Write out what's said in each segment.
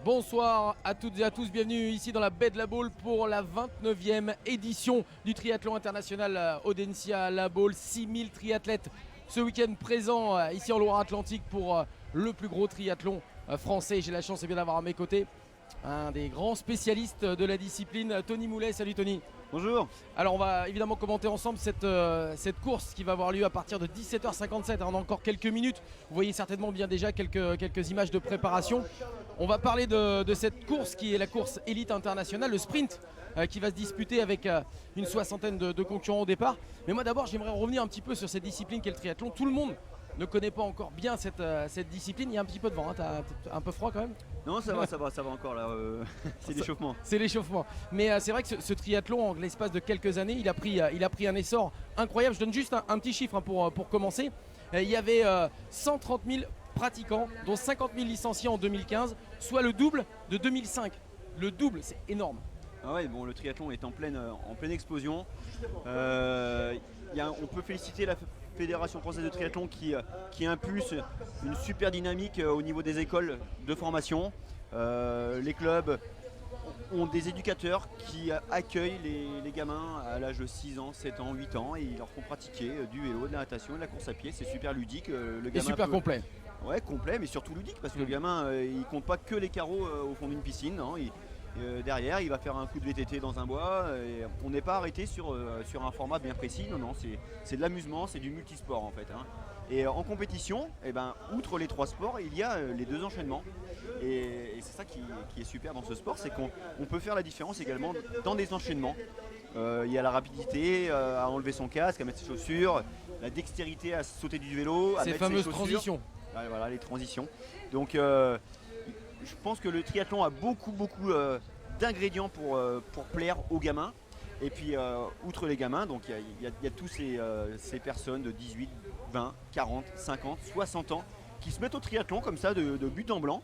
Bonsoir à toutes et à tous, bienvenue ici dans la baie de la Baule pour la 29e édition du triathlon international Audencia La Baule. 6000 triathlètes ce week-end présents ici en Loire-Atlantique pour le plus gros triathlon français. J'ai la chance bien d'avoir à mes côtés un des grands spécialistes de la discipline, Tony Moulet. Salut Tony. Bonjour. Alors on va évidemment commenter ensemble cette course qui va avoir lieu à partir de 17h57, on a encore quelques minutes. Vous voyez certainement bien déjà quelques images de préparation. On va parler de cette course qui est la course élite internationale, le sprint qui va se disputer avec une soixantaine de concurrents au départ. Mais moi d'abord j'aimerais revenir un petit peu sur cette discipline qu'est le triathlon. Tout le monde ne connaît pas encore bien cette discipline. Il y a un petit peu de vent, hein. T'as un peu froid quand même? Non, ça va encore là. C'est l'échauffement. C'est l'échauffement. Mais c'est vrai que ce triathlon, en l'espace de quelques années, il a pris un essor incroyable. Je donne juste un petit chiffre pour commencer. Il y avait 130 000 pratiquants, dont 50 000 licenciés en 2015, soit le double de 2005. Le double, c'est énorme. Ah ouais, bon, le triathlon est en pleine explosion. On peut féliciter la Fédération française de triathlon qui impulse une super dynamique au niveau des écoles de formation. Les clubs ont des éducateurs qui accueillent les gamins à l'âge de 6 ans, 7 ans, 8 ans et ils leur font pratiquer du vélo, de la natation et de la course à pied. C'est super ludique. Le gamin super complet. Ouais, complet, mais surtout ludique parce que le gamin il compte pas que les carreaux au fond d'une piscine. Non, derrière, il va faire un coup de VTT dans un bois. Et on n'est pas arrêté sur un format bien précis. Non, c'est de l'amusement, c'est du multisport en fait. Hein. Et en compétition, outre les 3 sports, il y a les 2 enchaînements. Et c'est ça qui est super dans ce sport, c'est qu'on peut faire la différence également dans des enchaînements. Il y a la rapidité à enlever son casque, à mettre ses chaussures, la dextérité à sauter du vélo, à ces mettre ses fameuses chaussures. transitions. Ouais, voilà, les transitions. Donc je pense que le triathlon a beaucoup d'ingrédients pour plaire aux gamins. Et puis outre les gamins, donc il y a tous ces personnes de 18, 20, 40, 50, 60 ans qui se mettent au triathlon comme ça de but en blanc.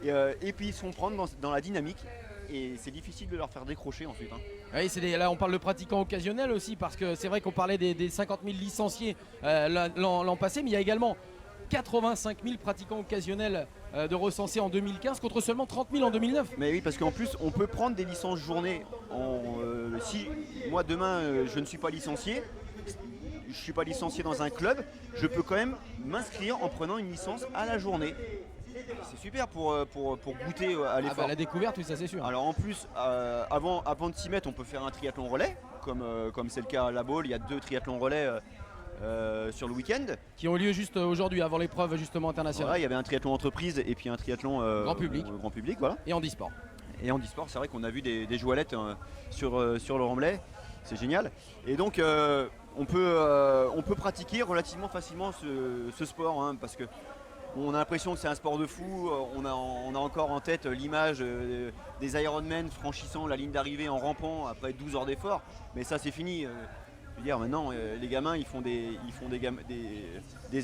Et puis ils se font prendre dans la dynamique. Et c'est difficile de leur faire décrocher ensuite. Hein. Oui, là on parle de pratiquants occasionnels aussi, parce que c'est vrai qu'on parlait des 50 000 licenciés l'an passé, mais il y a également 85 000 pratiquants occasionnels de recensés en 2015 contre seulement 30 000 en 2009. Mais oui, parce qu'en plus on peut prendre des licences journées. Si moi demain je ne suis pas licencié, je ne suis pas licencié dans un club, je peux quand même m'inscrire en prenant une licence à la journée. C'est super pour goûter à l'effort. La découverte, oui, ça c'est sûr. Alors en plus, avant de s'y mettre, on peut faire un triathlon relais, comme c'est le cas à La Baule. Il y a 2 triathlons relais sur le week-end. Qui ont lieu juste aujourd'hui, avant l'épreuve justement internationale. Voilà, il y avait un triathlon entreprise et puis un triathlon grand public, voilà. Et handisport. Et handisport, c'est vrai qu'on a vu des joualettes sur le remblai. C'est génial. Et donc on peut pratiquer relativement facilement ce sport, hein, parce que on a l'impression que c'est un sport de fou. On a encore en tête l'image des Ironman franchissant la ligne d'arrivée en rampant après 12 heures d'effort. Mais ça, c'est fini. Je veux dire, maintenant, les gamins, ils font des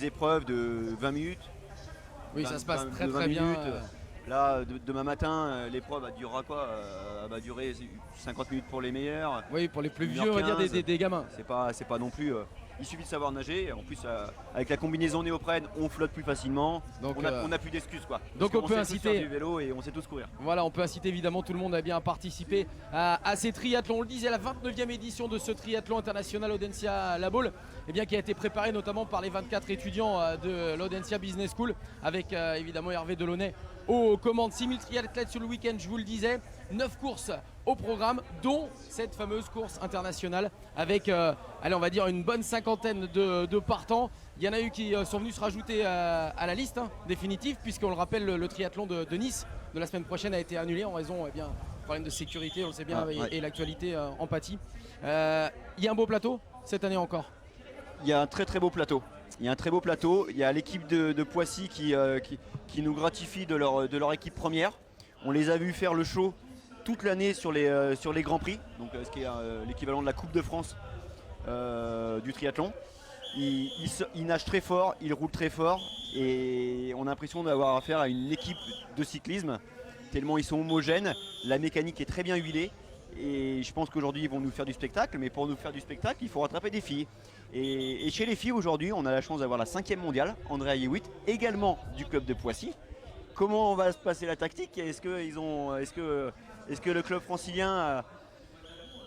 épreuves de 20 minutes. Oui, ça se passe très bien. Là, demain matin, l'épreuve durera quoi? Elle va durer 50 minutes pour les meilleurs. Oui, pour les plus vieux, on va dire des gamins. C'est pas non plus. Il suffit de savoir nager. En plus, avec la combinaison néoprène, on flotte plus facilement. Donc, on n'a plus d'excuses, quoi. Donc on peut inciter du vélo et on sait tous courir. Voilà, on peut inciter évidemment tout le monde à bien participer à ces triathlons. On le disait, la 29e édition de ce triathlon international Audencia La Baule, qui a été préparé notamment par les 24 étudiants de l'Audencia Business School, avec évidemment Hervé Delaunay aux commandes. 6000 triathlètes sur le week-end, je vous le disais, 9 courses au programme, dont cette fameuse course internationale avec on va dire une bonne cinquantaine de partants. Il y en a eu qui sont venus se rajouter à la liste définitive, puisqu'on le rappelle, le triathlon de Nice de la semaine prochaine a été annulé en raison de problèmes de sécurité, on le sait bien, et l'actualité en pâtit. Il y a un beau plateau cette année encore. Il y a un très très beau plateau. Il y a l'équipe de Poissy qui nous gratifie de leur équipe première. On les a vus faire le show toute l'année sur les Grands Prix, donc ce qui est l'équivalent de la Coupe de France du triathlon. Ils nagent très fort, ils roulent très fort et on a l'impression d'avoir affaire à une équipe de cyclisme tellement ils sont homogènes, la mécanique est très bien huilée. Et je pense qu'aujourd'hui ils vont nous faire du spectacle, mais pour nous faire du spectacle il faut rattraper des filles. Et chez les filles aujourd'hui on a la chance d'avoir la 5e mondiale, Andrea Yewitt, également du club de Poissy, comment va se passer la tactique? Est-ce que le club francilien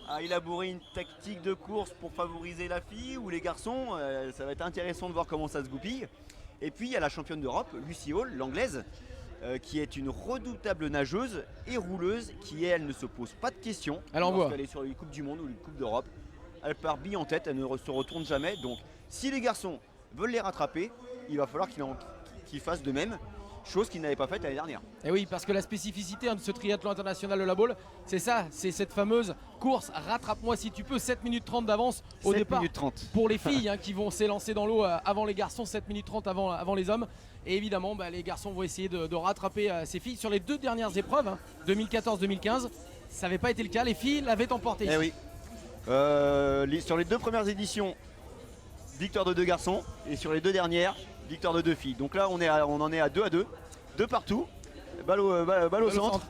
a élaboré une tactique de course pour favoriser la fille ou les garçons? Ça va être intéressant de voir comment ça se goupille. Et puis il y a la championne d'Europe, Lucy Hall, l'anglaise, qui est une redoutable nageuse et rouleuse qui, elle, ne se pose pas de questions. Elle envoie. Lorsqu'elle est sur les Coupes du Monde ou les Coupes d'Europe. Elle part bille en tête, elle ne se retourne jamais. Donc si les garçons veulent les rattraper, il va falloir qu'ils fassent de même. Chose qu'ils n'avaient pas faite l'année dernière. Et oui, parce que la spécificité de ce triathlon international de la Baule, c'est ça, c'est cette fameuse course rattrape-moi si tu peux, 7 minutes 30 d'avance au 7 départ minutes 30. pour les filles qui vont s'élancer dans l'eau avant les garçons, 7 minutes 30 avant les hommes. Et évidemment, les garçons vont essayer de rattraper ces filles sur les 2 dernières épreuves, 2014-2015. Ça n'avait pas été le cas, les filles l'avaient emporté ici. Eh oui. Sur les 2 premières éditions, victoire de 2 garçons, et sur les 2 dernières, victoire de 2 filles. Donc là, on en est à 2-2, 2 partout, balle au centre.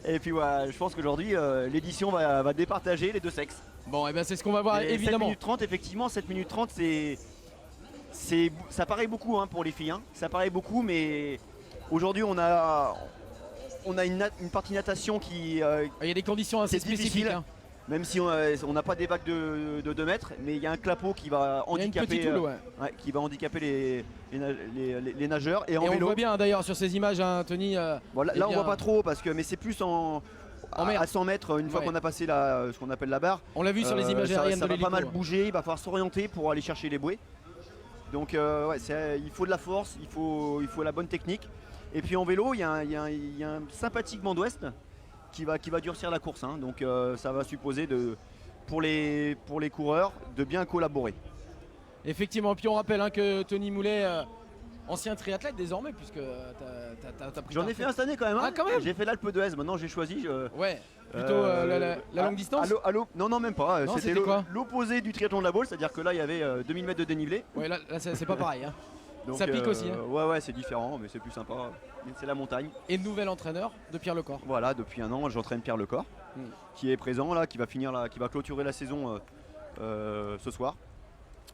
Et puis voilà, je pense qu'aujourd'hui, l'édition va départager les 2 sexes. Bon, et bien c'est ce qu'on va voir, Et évidemment. 7 minutes 30, effectivement, 7 minutes 30, ça paraît beaucoup pour les filles. Ça paraît beaucoup, mais aujourd'hui, on a une partie natation qui Il y a des conditions assez c'est difficile. spécifiques. Même si on n'a pas des vagues de 2 mètres, mais il y a un clapot qui va Il y a une handicaper, petite houle, qui va handicaper les nageurs. Et en Et on vélo, voit bien d'ailleurs sur ces images, Tony. voilà, eh là on bien, voit pas trop, mais c'est plus mer. à 100 mètres, une fois Ouais. qu'on a passé ce qu'on appelle la barre. On l'a vu sur les images aériennes ça de va l'hélico. pas mal bouger, il va falloir s'orienter pour aller chercher les bouées. Donc il faut de la force, il faut la bonne technique. Et puis en vélo, il y a un sympathique vent d'ouest qui va durcir la course. Donc ça va supposer pour les coureurs de bien collaborer. Effectivement, puis on rappelle que Tony Moulet, ancien triathlète désormais, puisque t'as pris. J'en ai fait un cette année quand même. Ah, quand même. J'ai fait l'Alpe d'Huez, maintenant j'ai choisi. Ouais, plutôt la longue distance. Non, même pas. Non, C'était c'était quoi l'opposé du triathlon de la Baule, c'est-à-dire que là il y avait 2000 mètres de dénivelé. Ouais, là c'est pas pareil. Donc, Ça pique aussi. Ouais, c'est différent, mais c'est plus sympa. C'est la montagne. Et nouvel entraîneur de Pierre Lecor. Voilà, depuis un an, j'entraîne Pierre Lecor, qui est présent là, qui va clôturer la saison ce soir.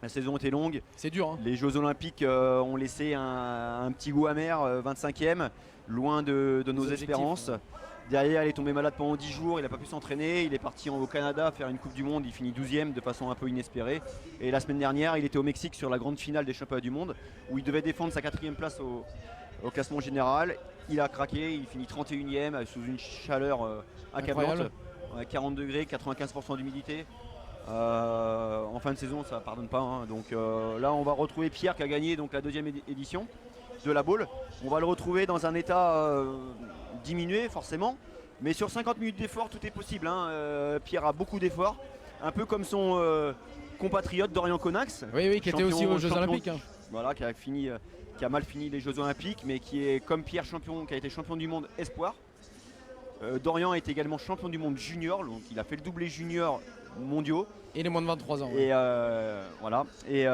La saison était longue. C'est dur. Les Jeux Olympiques ont laissé un petit goût amer, 25e, loin de nos espérances. Derrière, il est tombé malade pendant 10 jours, il n'a pas pu s'entraîner. Il est parti au Canada faire une Coupe du Monde, il finit 12e de façon un peu inespérée. Et la semaine dernière, il était au Mexique sur la grande finale des championnats du monde, où il devait défendre sa 4e place au classement général. Il a craqué, il finit 31e sous une chaleur accablante, 40 degrés, 95% d'humidité. En fin de saison, ça ne pardonne pas. Donc là, on va retrouver Pierre qui a gagné donc, la 2e édition de la Baule. On va le retrouver dans un état diminué forcément, mais sur 50 minutes d'effort, tout est possible. Pierre a beaucoup d'efforts, un peu comme son compatriote Dorian Conax. Oui, qui était aussi aux Jeux Olympiques. Voilà, qui a mal fini les Jeux Olympiques, mais qui est comme Pierre qui a été champion du monde espoir. Dorian est également champion du monde junior, donc il a fait le doublé junior mondiaux. Et les moins de 23 ans. Et voilà. Et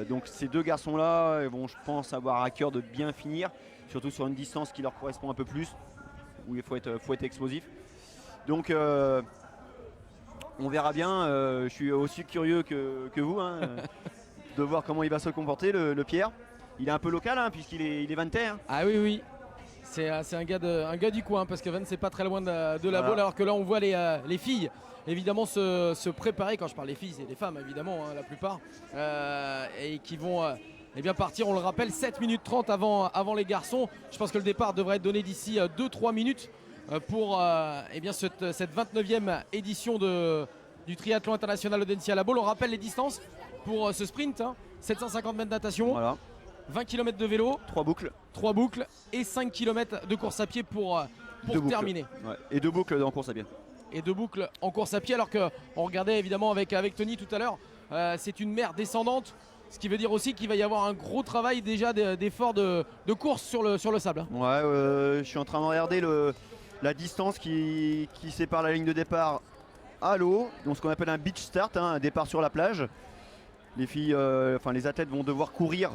donc ces 2 garçons-là vont, je pense, avoir à cœur de bien finir, surtout sur une distance qui leur correspond un peu plus, où il faut être explosif. Donc on verra bien. Je suis aussi curieux que vous de voir comment il va se comporter, le Pierre. Il est un peu local puisqu'il est vantais. Ah oui. C'est un gars du coin, parce que Vannes c'est pas très loin de la Baule, alors que là on voit les filles évidemment se préparer. Quand je parle des filles, c'est des femmes évidemment, la plupart, et qui vont partir, on le rappelle, 7 minutes 30 avant les garçons. Je pense que le départ devrait être donné d'ici 2-3 minutes pour cette 29e édition du triathlon international Audencia La Baule. On rappelle les distances pour ce sprint, 750 mètres de natation, Voilà. 20 km de vélo, 3 boucles et 5 km de course à pied pour terminer. Ouais. Et 2 boucles en course à pied. Et 2 boucles en course à pied, alors qu'on regardait évidemment avec Tony tout à l'heure, c'est une mer descendante, ce qui veut dire aussi qu'il va y avoir un gros travail déjà d'effort de course sur le sable. Ouais, je suis en train de regarder la distance qui sépare la ligne de départ à l'eau, donc ce qu'on appelle un beach start, un départ sur la plage. Les filles, les athlètes vont devoir courir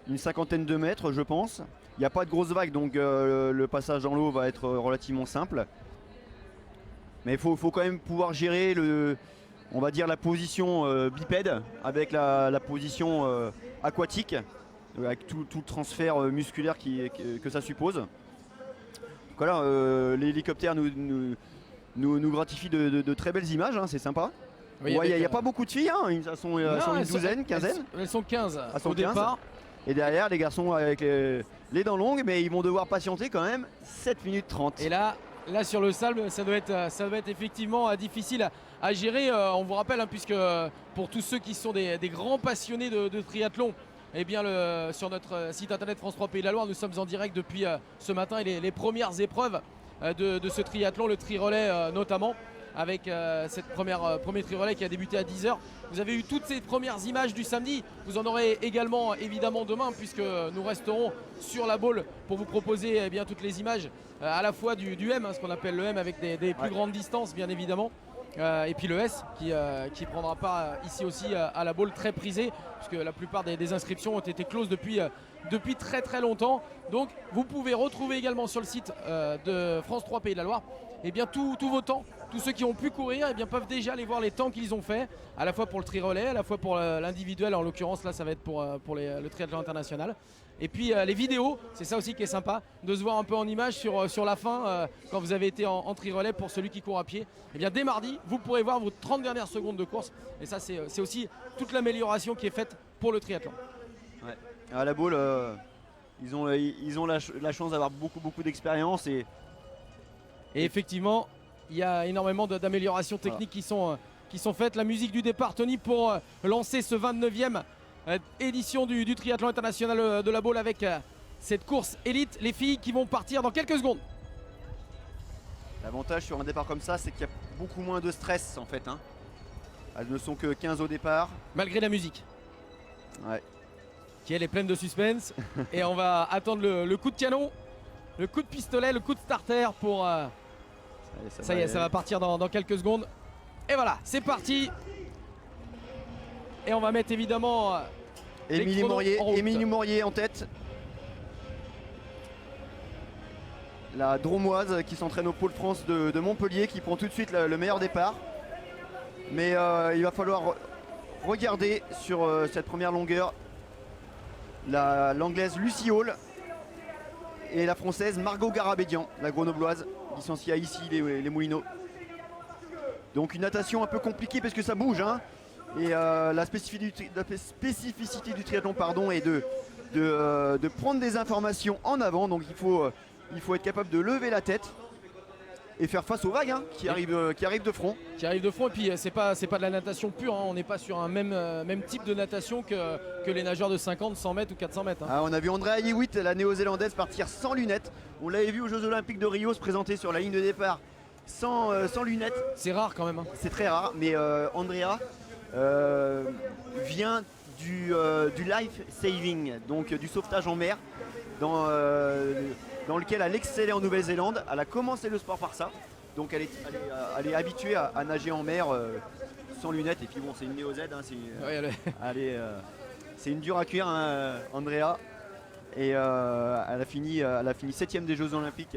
une 50aine de mètres, je pense. Il n'y a pas de grosses vagues, donc le passage dans l'eau va être relativement simple. Mais il faut quand même pouvoir gérer la position bipède avec la position aquatique. avec tout le transfert musculaire que ça suppose. Donc voilà, l'hélicoptère nous gratifie de très belles images, hein, c'est sympa. Il Oui, n'y a pas beaucoup de filles, hein, elles sont une douzaine, quinzaine. Elles sont 15 au départ. Et derrière, les garçons avec les dents longues, mais ils vont devoir patienter quand même 7 minutes 30. Et là sur le sable, ça doit être effectivement difficile à gérer. On vous rappelle, hein, puisque pour tous ceux qui sont des grands passionnés de triathlon, eh bien sur notre site internet France 3 Pays de la Loire, nous sommes en direct depuis ce matin et les premières épreuves de ce triathlon, le tri-relais notamment, avec cette premier tri-relais qui a débuté à 10h. Vous avez eu toutes ces premières images du samedi. Vous en aurez également évidemment demain, puisque nous resterons sur la Baule pour vous proposer eh bien toutes les images à la fois du M, hein, ce qu'on appelle le M avec des plus grandes distances bien évidemment, et puis le S qui prendra part ici aussi à la Baule, très prisé, puisque la plupart des inscriptions ont été closes depuis très très longtemps. Donc vous pouvez retrouver également sur le site de France 3 Pays de la Loire eh bien tous vos temps. Tous ceux qui ont pu courir eh bien, peuvent déjà aller voir les temps qu'ils ont fait, à la fois pour le tri-relais, à la fois pour l'individuel. En l'occurrence là ça va être pour le triathlon international. Et puis les vidéos, c'est ça aussi qui est sympa, de se voir un peu en image sur la fin, quand vous avez été en tri-relais pour celui qui court à pied. Et bien dès mardi, vous pourrez voir vos 30 dernières secondes de course. Et ça c'est aussi toute l'amélioration qui est faite pour le triathlon. Ouais. À la Baule, ils ont la chance d'avoir beaucoup d'expérience. Et effectivement, il y a énormément d'améliorations techniques qui sont faites. La musique du départ, Tony, pour lancer ce 29e édition du triathlon international de la Baule avec cette course élite. Les filles qui vont partir dans quelques secondes. L'avantage sur un départ comme ça, c'est qu'il y a beaucoup moins de stress en fait, hein. Elles ne sont que 15 au départ. Malgré la musique. Ouais. Qui elle est pleine de suspense. Et on va attendre le coup de canon, le coup de pistolet, le coup de starter pour... ça y est, ça va partir dans quelques secondes. Et voilà, c'est parti. Et on va mettre évidemment Émilie Mourier en tête. La Dromoise qui s'entraîne au Pôle France de Montpellier, qui prend tout de suite le meilleur départ. Mais il va falloir regarder sur cette première longueur l'anglaise Lucy Hall et la française Margot Garabédian, la grenobloise, licenciée à ici les Moulineaux. Donc une natation un peu compliquée parce que ça bouge, hein. Et la spécificité du triathlon est de prendre des informations en avant. Donc il faut être capable de lever la tête et faire face aux vagues, hein, qui arrivent de front. Qui arrivent de front, et puis c'est pas de la natation pure, hein. On n'est pas sur un même type de natation que les nageurs de 50, 100 mètres ou 400 mètres. Hein. Ah, on a vu Andrea Hewitt, la néo-zélandaise, partir sans lunettes. On l'avait vu aux Jeux Olympiques de Rio se présenter sur la ligne de départ sans lunettes. C'est rare quand même, hein. C'est très rare, mais Andrea vient du life saving, donc du sauvetage en mer, dans lequel elle excellait en Nouvelle-Zélande. Elle a commencé le sport par ça, donc elle est habituée à nager en mer sans lunettes. Et puis bon, c'est une néo-Z, hein, c'est une dure à cuire, hein, Andrea. Et elle a fini 7ème des Jeux Olympiques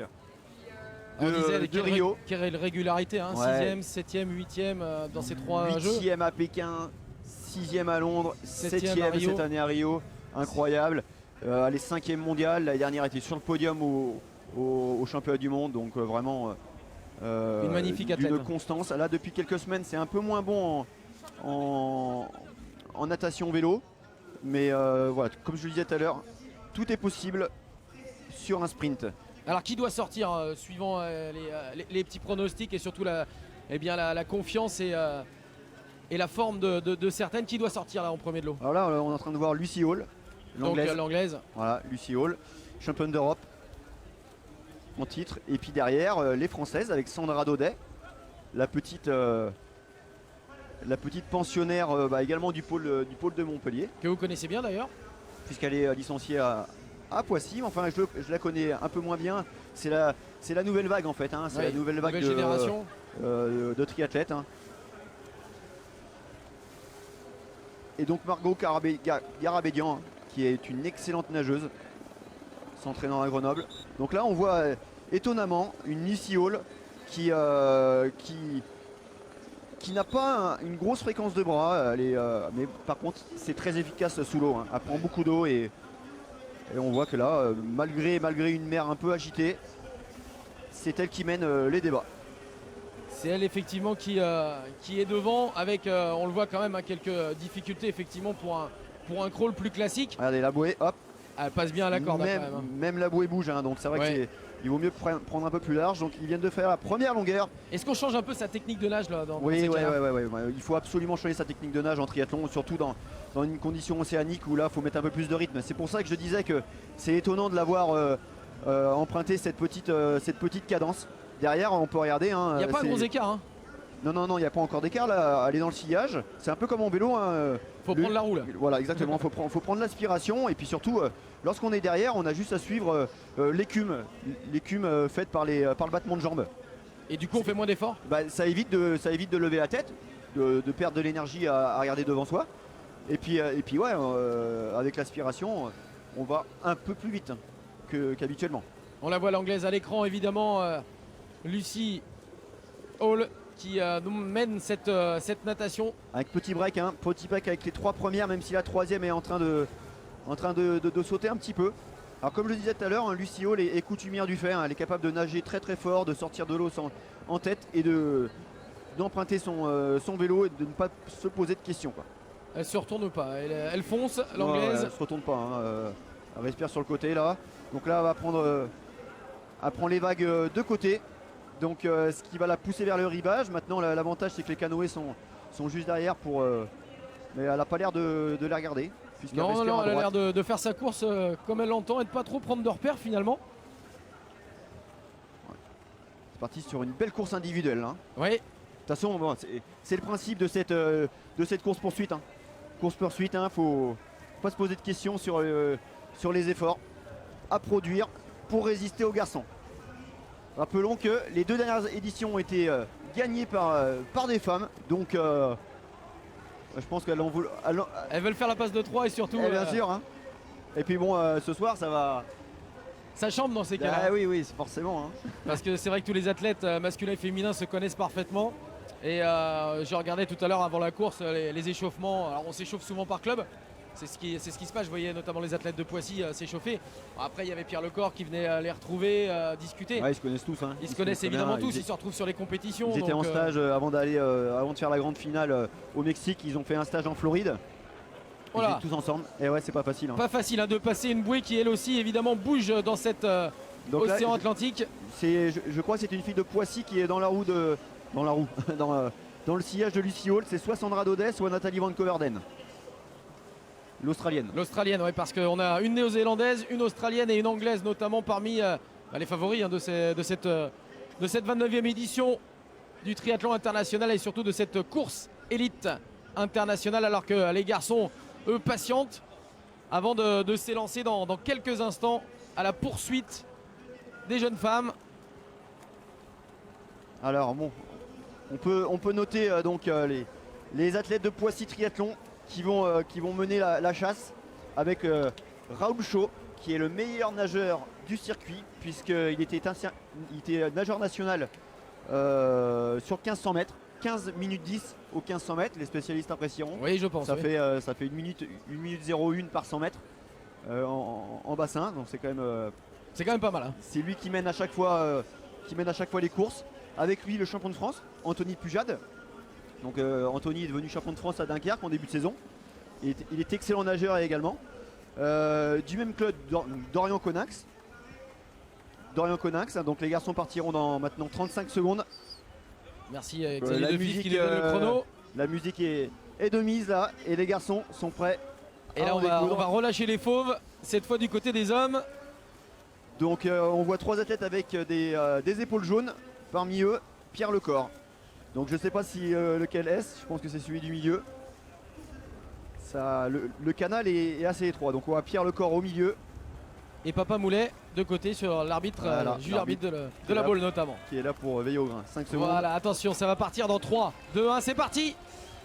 de Rio. Quelle régularité, hein, ouais. 6ème, 7ème, 8ème dans ces 3 Jeux. 8ème à Pékin, 6ème à Londres, 7ème cette année à Rio. Incroyable. Elle est 5ème mondiale. L'année dernière, elle était sur le podium au championnat du monde. Donc vraiment une magnifique athlète. Une constance. Là, depuis quelques semaines, c'est un peu moins bon en natation vélo. Mais voilà, comme je le disais tout à l'heure, tout est possible sur un sprint. Alors qui doit sortir suivant les petits pronostics et surtout la confiance et la forme de certaines, qui doit sortir là en premier de l'eau? Alors là, on est en train de voir Lucy Hall, l'anglaise. Voilà, Lucy Hall, championne d'Europe en titre. Et puis derrière, les Françaises avec Sandra Daudet, la petite pensionnaire également du pôle de Montpellier. Que vous connaissez bien d'ailleurs. Puisqu'elle est licenciée à Poissy. Enfin, je la connais un peu moins bien. C'est la nouvelle vague en fait, hein. C'est la nouvelle vague génération de triathlètes, hein. Et donc Margot Garabédian, hein, qui est une excellente nageuse, s'entraînant à Grenoble. Donc là on voit étonnamment une Lucy Hall qui n'a pas une grosse fréquence de bras, mais par contre c'est très efficace sous l'eau, hein. Elle prend beaucoup d'eau et Et on voit que là, malgré une mer un peu agitée, c'est elle qui mène les débats. C'est elle effectivement qui est devant avec, on le voit quand même, hein, quelques difficultés effectivement pour un crawl plus classique. Regardez la bouée, hop. Elle passe bien à la corde, hein, quand même, hein. Même la bouée bouge, hein, donc c'est vrai qu'il vaut mieux prendre un peu plus large. Donc ils viennent de faire la première longueur. Est-ce qu'on change un peu sa technique de nage là Oui, il faut absolument changer sa technique de nage en triathlon, surtout dans une condition océanique où là il faut mettre un peu plus de rythme. C'est pour ça que je disais que c'est étonnant de l'avoir emprunté cette petite cadence. Derrière on peut regarder. Hein, il n'y a pas un gros écart. Hein. Non, il n'y a pas encore d'écart là. Elle est dans le sillage. C'est un peu comme en vélo. Hein, faut prendre la roue là. Voilà, exactement. faut prendre l'aspiration et puis surtout, lorsqu'on est derrière, on a juste à suivre l'écume faite par le battement de jambes. Et du coup, on fait moins d'efforts. Ça évite de lever la tête, de perdre de l'énergie à regarder devant soi. Et puis ouais, avec l'aspiration, on va un peu plus vite qu'habituellement. On la voit l'anglaise à l'écran, évidemment, Lucy Hall qui nous mène cette natation. Avec petit break avec les 3 premières, même si la 3e est en train de sauter un petit peu. Alors comme je le disais tout à l'heure, Lucy Hall est coutumière du fer, elle est capable de nager très très fort, de sortir de l'eau en tête et d'emprunter son vélo et de ne pas se poser de questions, quoi. Elle se retourne pas, elle fonce, l'anglaise. Elle se retourne pas, elle respire sur le côté là. Donc là elle prend les vagues de côté. Donc ce qui va la pousser vers le rivage. Maintenant l'avantage c'est que les canoës sont juste derrière mais elle n'a pas l'air de les regarder. Non, elle a l'air de faire sa course comme elle l'entend et de pas trop prendre de repères finalement. Ouais. C'est parti sur une belle course individuelle. Hein. Oui. De toute façon, bon, c'est le principe de cette course poursuite. Hein. Course poursuite, faut pas se poser de questions sur les efforts à produire pour résister aux garçons. Rappelons que les 2 dernières éditions ont été gagnées par des femmes. Donc je pense qu'elles elles veulent faire la passe de 3 et surtout. Bien sûr. Hein. Et puis bon, ce soir ça va. Ça chambre dans ces cas-là. Ah oui, c'est forcément. Hein. Parce que c'est vrai que tous les athlètes masculins et féminins se connaissent parfaitement. Et je regardais tout à l'heure avant la course les échauffements. Alors on s'échauffe souvent par club. C'est ce qui se passe. Je voyais notamment les athlètes de Poissy s'échauffer. Après il y avait Pierre Lecor qui venait les retrouver, discuter. Ouais, ils se connaissent tous. Hein. Ils se connaissent évidemment tous. Ils se retrouvent sur les compétitions. Ils étaient en stage avant de faire la grande finale au Mexique. Ils ont fait un stage en Floride. Voilà. Ils étaient tous ensemble. Et ouais, c'est pas facile. Hein. Pas facile de passer une bouée qui elle aussi évidemment bouge dans cet océan Atlantique. Je crois que c'est une fille de Poissy qui est dans la roue dans le sillage de Lucy Hall. C'est soit Sandra Dodès, soit Nathalie Van Coverdeen. L'Australienne. L'Australienne, oui, parce qu'on a une néo-zélandaise, une Australienne et une Anglaise notamment parmi les favoris de cette 29e édition du triathlon international et surtout de cette course élite internationale, alors que les garçons, eux, patientent avant de s'élancer dans quelques instants à la poursuite des jeunes femmes. Alors bon, on peut noter donc les athlètes de Poissy Triathlon qui vont mener la chasse avec Raoul Chaud, qui est le meilleur nageur du circuit, puisqu'il était nageur national sur 1500 mètres. 15 minutes 10 au 1500 mètres, les spécialistes apprécieront. Oui, je pense. Ça fait 1 minute 01 par 100 mètres en bassin, donc c'est quand même pas mal. Hein. C'est lui qui mène à chaque fois les courses. Avec lui le champion de France, Anthony Pujade. Donc Anthony est devenu champion de France à Dunkerque en début de saison. Il est excellent nageur également. Du même club, Dorian Conax. Donc les garçons partiront dans maintenant 35 secondes. Merci Xavier Deville qui lui donne le chrono. La musique est de mise là et les garçons sont prêts. Et là on va relâcher les fauves, cette fois du côté des hommes. Donc on voit 3 athlètes avec des épaules jaunes. Parmi eux, Pierre Lecor. Donc je ne sais pas si lequel est-ce, je pense que c'est celui du milieu. Le canal est assez étroit, donc on voit Pierre Lecor au milieu. Et Papa Moulet de côté sur l'arbitre, juge arbitre de la boule notamment. Qui est là pour veiller au grain. 5 secondes. Voilà, attention, ça va partir dans 3, 2, 1, c'est parti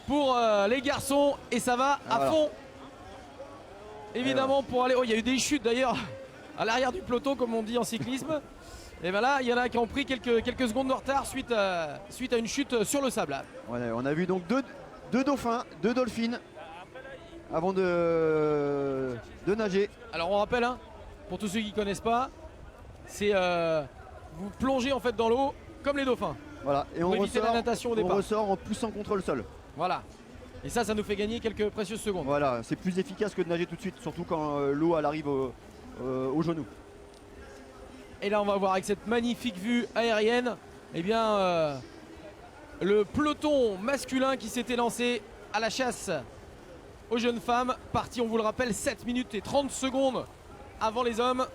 pour les garçons et ça va à fond. Évidemment pour aller... Oh, il y a eu des chutes d'ailleurs à l'arrière du peloton comme on dit en cyclisme. Et bien là, il y en a qui ont pris quelques secondes de retard suite à une chute sur le sable. Ouais, on a vu donc deux dauphins, 2 dolphines avant de nager. Alors on rappelle, pour tous ceux qui ne connaissent pas, c'est vous plongez en fait dans l'eau comme les dauphins. Voilà, et on Pour éviter la natation au départ. ressort en poussant contre le sol. Voilà. Et ça nous fait gagner quelques précieuses secondes. Voilà, c'est plus efficace que de nager tout de suite, surtout quand l'eau elle arrive au genou. Et là on va voir avec cette magnifique vue aérienne, eh bien le peloton masculin qui s'était lancé à la chasse aux jeunes femmes, parti on vous le rappelle 7 minutes et 30 secondes avant les hommes.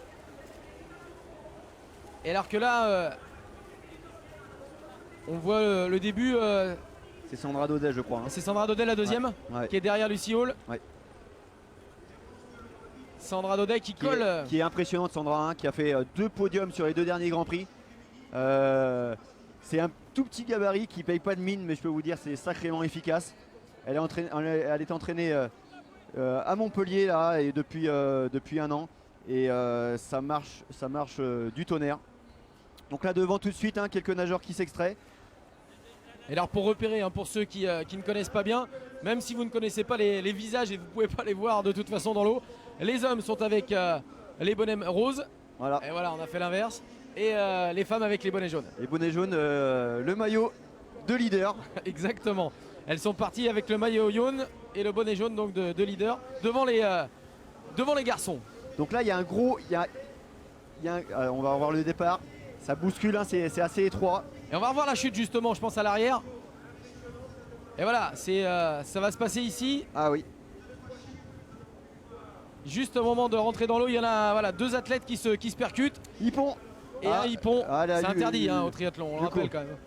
Et alors que là on voit le début, C'est Sandra Daudet je crois. Hein. c'est Sandra Daudet la deuxième Ouais. qui est derrière Lucy Hall. Ouais. Sandra Daudet qui colle. Qui est impressionnante Sandra, hein, qui a fait 2 podiums sur les 2 derniers Grands Prix. C'est un tout petit gabarit qui paye pas de mine, mais je peux vous dire c'est sacrément efficace. Elle est entraînée à Montpellier là et depuis un an et ça marche du tonnerre. Donc là devant tout de suite hein, quelques nageurs qui s'extraient. Et alors pour repérer, hein, pour ceux qui ne connaissent pas bien, même si vous ne connaissez pas les visages et vous ne pouvez pas les voir de toute façon dans l'eau, les hommes sont avec les bonnets roses. Voilà. Et voilà, on a fait l'inverse. Et les femmes avec les bonnets jaunes. Les bonnets jaunes, le maillot de leader. Exactement. Elles sont parties avec le maillot jaune et le bonnet jaune donc de leader devant les garçons. Donc là il y a un gros, on va voir le départ. Ça bouscule, hein, c'est assez étroit. Et on va revoir la chute justement, je pense à l'arrière. Et voilà, ça va se passer ici. Ah oui. Juste au moment de rentrer dans l'eau, il y en a voilà, 2 athlètes qui se percutent. Hippon. Et un hippon, là, c'est interdit hein, au triathlon, on le rappelle quand même.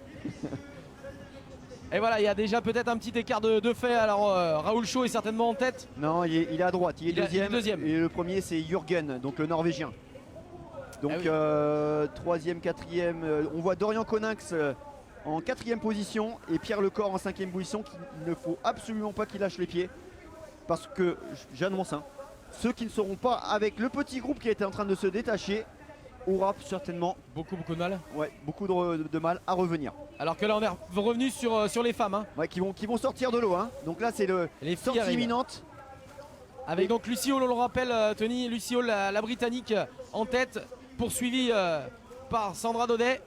Et voilà, il y a déjà peut-être un petit écart de fait. Alors Raoul Shaw est certainement en tête. Non, il est à droite, il est deuxième. Et le premier c'est Jürgen, donc le Norvégien. Donc ah oui. troisième, quatrième, on voit Dorian Coninx en 4e position et Pierre Lecor en 5e position. Il ne faut absolument pas qu'il lâche les pieds. Parce que, j'annonce, hein, ceux qui ne seront pas avec le petit groupe qui était en train de se détacher aura certainement beaucoup de mal. Ouais, beaucoup de mal à revenir. Alors que là on est revenu sur les femmes. Hein. Ouais, qui vont sortir de l'eau. Hein. Donc là c'est les sortie imminente. Avec donc Lucy Hall, on le rappelle, Tony, Lucy Hall, la Britannique en tête, poursuivie par Sandra Daudet.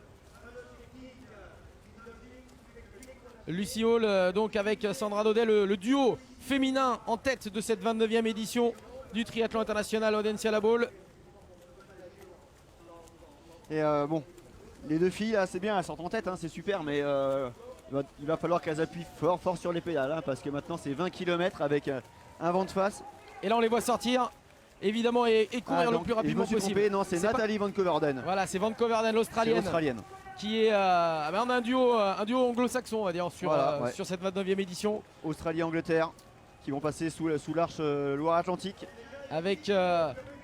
Lucy Hall donc avec Sandra Daudet, le duo féminin en tête de cette 29e édition du triathlon international Audencia La Baule. Et bon, les 2 filles là c'est bien, elles sortent en tête, hein, c'est super, mais il va falloir qu'elles appuient fort sur les pédales, hein, parce que maintenant c'est 20 km avec un vent de face. Et là on les voit sortir évidemment et courir le plus rapidement possible. Non, c'est Nathalie Van Coverden. Voilà, c'est Van Coverden, l'Australienne. Qui est on a un duo anglo-saxon on va dire sur cette 29e édition. Australie-Angleterre qui vont passer sous l'arche Loire-Atlantique. Avec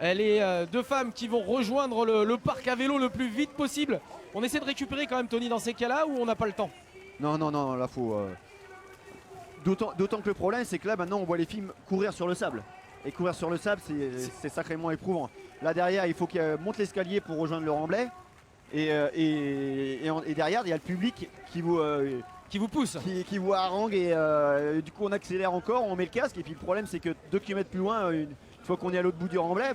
les 2 femmes qui vont rejoindre le parc à vélo le plus vite possible. On essaie de récupérer quand même Tony dans ces cas-là ou on n'a pas le temps? Non, là faut. D'autant que le problème c'est que là maintenant on voit les filles courir sur le sable. Et courir sur le sable c'est sacrément éprouvant. Là derrière il faut qu'elles montent l'escalier pour rejoindre le remblai. Et derrière il y a le public qui vous pousse, qui vous harangue et du coup on accélère encore, on met le casque et puis le problème c'est que 2 km plus loin, une fois qu'on est à l'autre bout du remblai,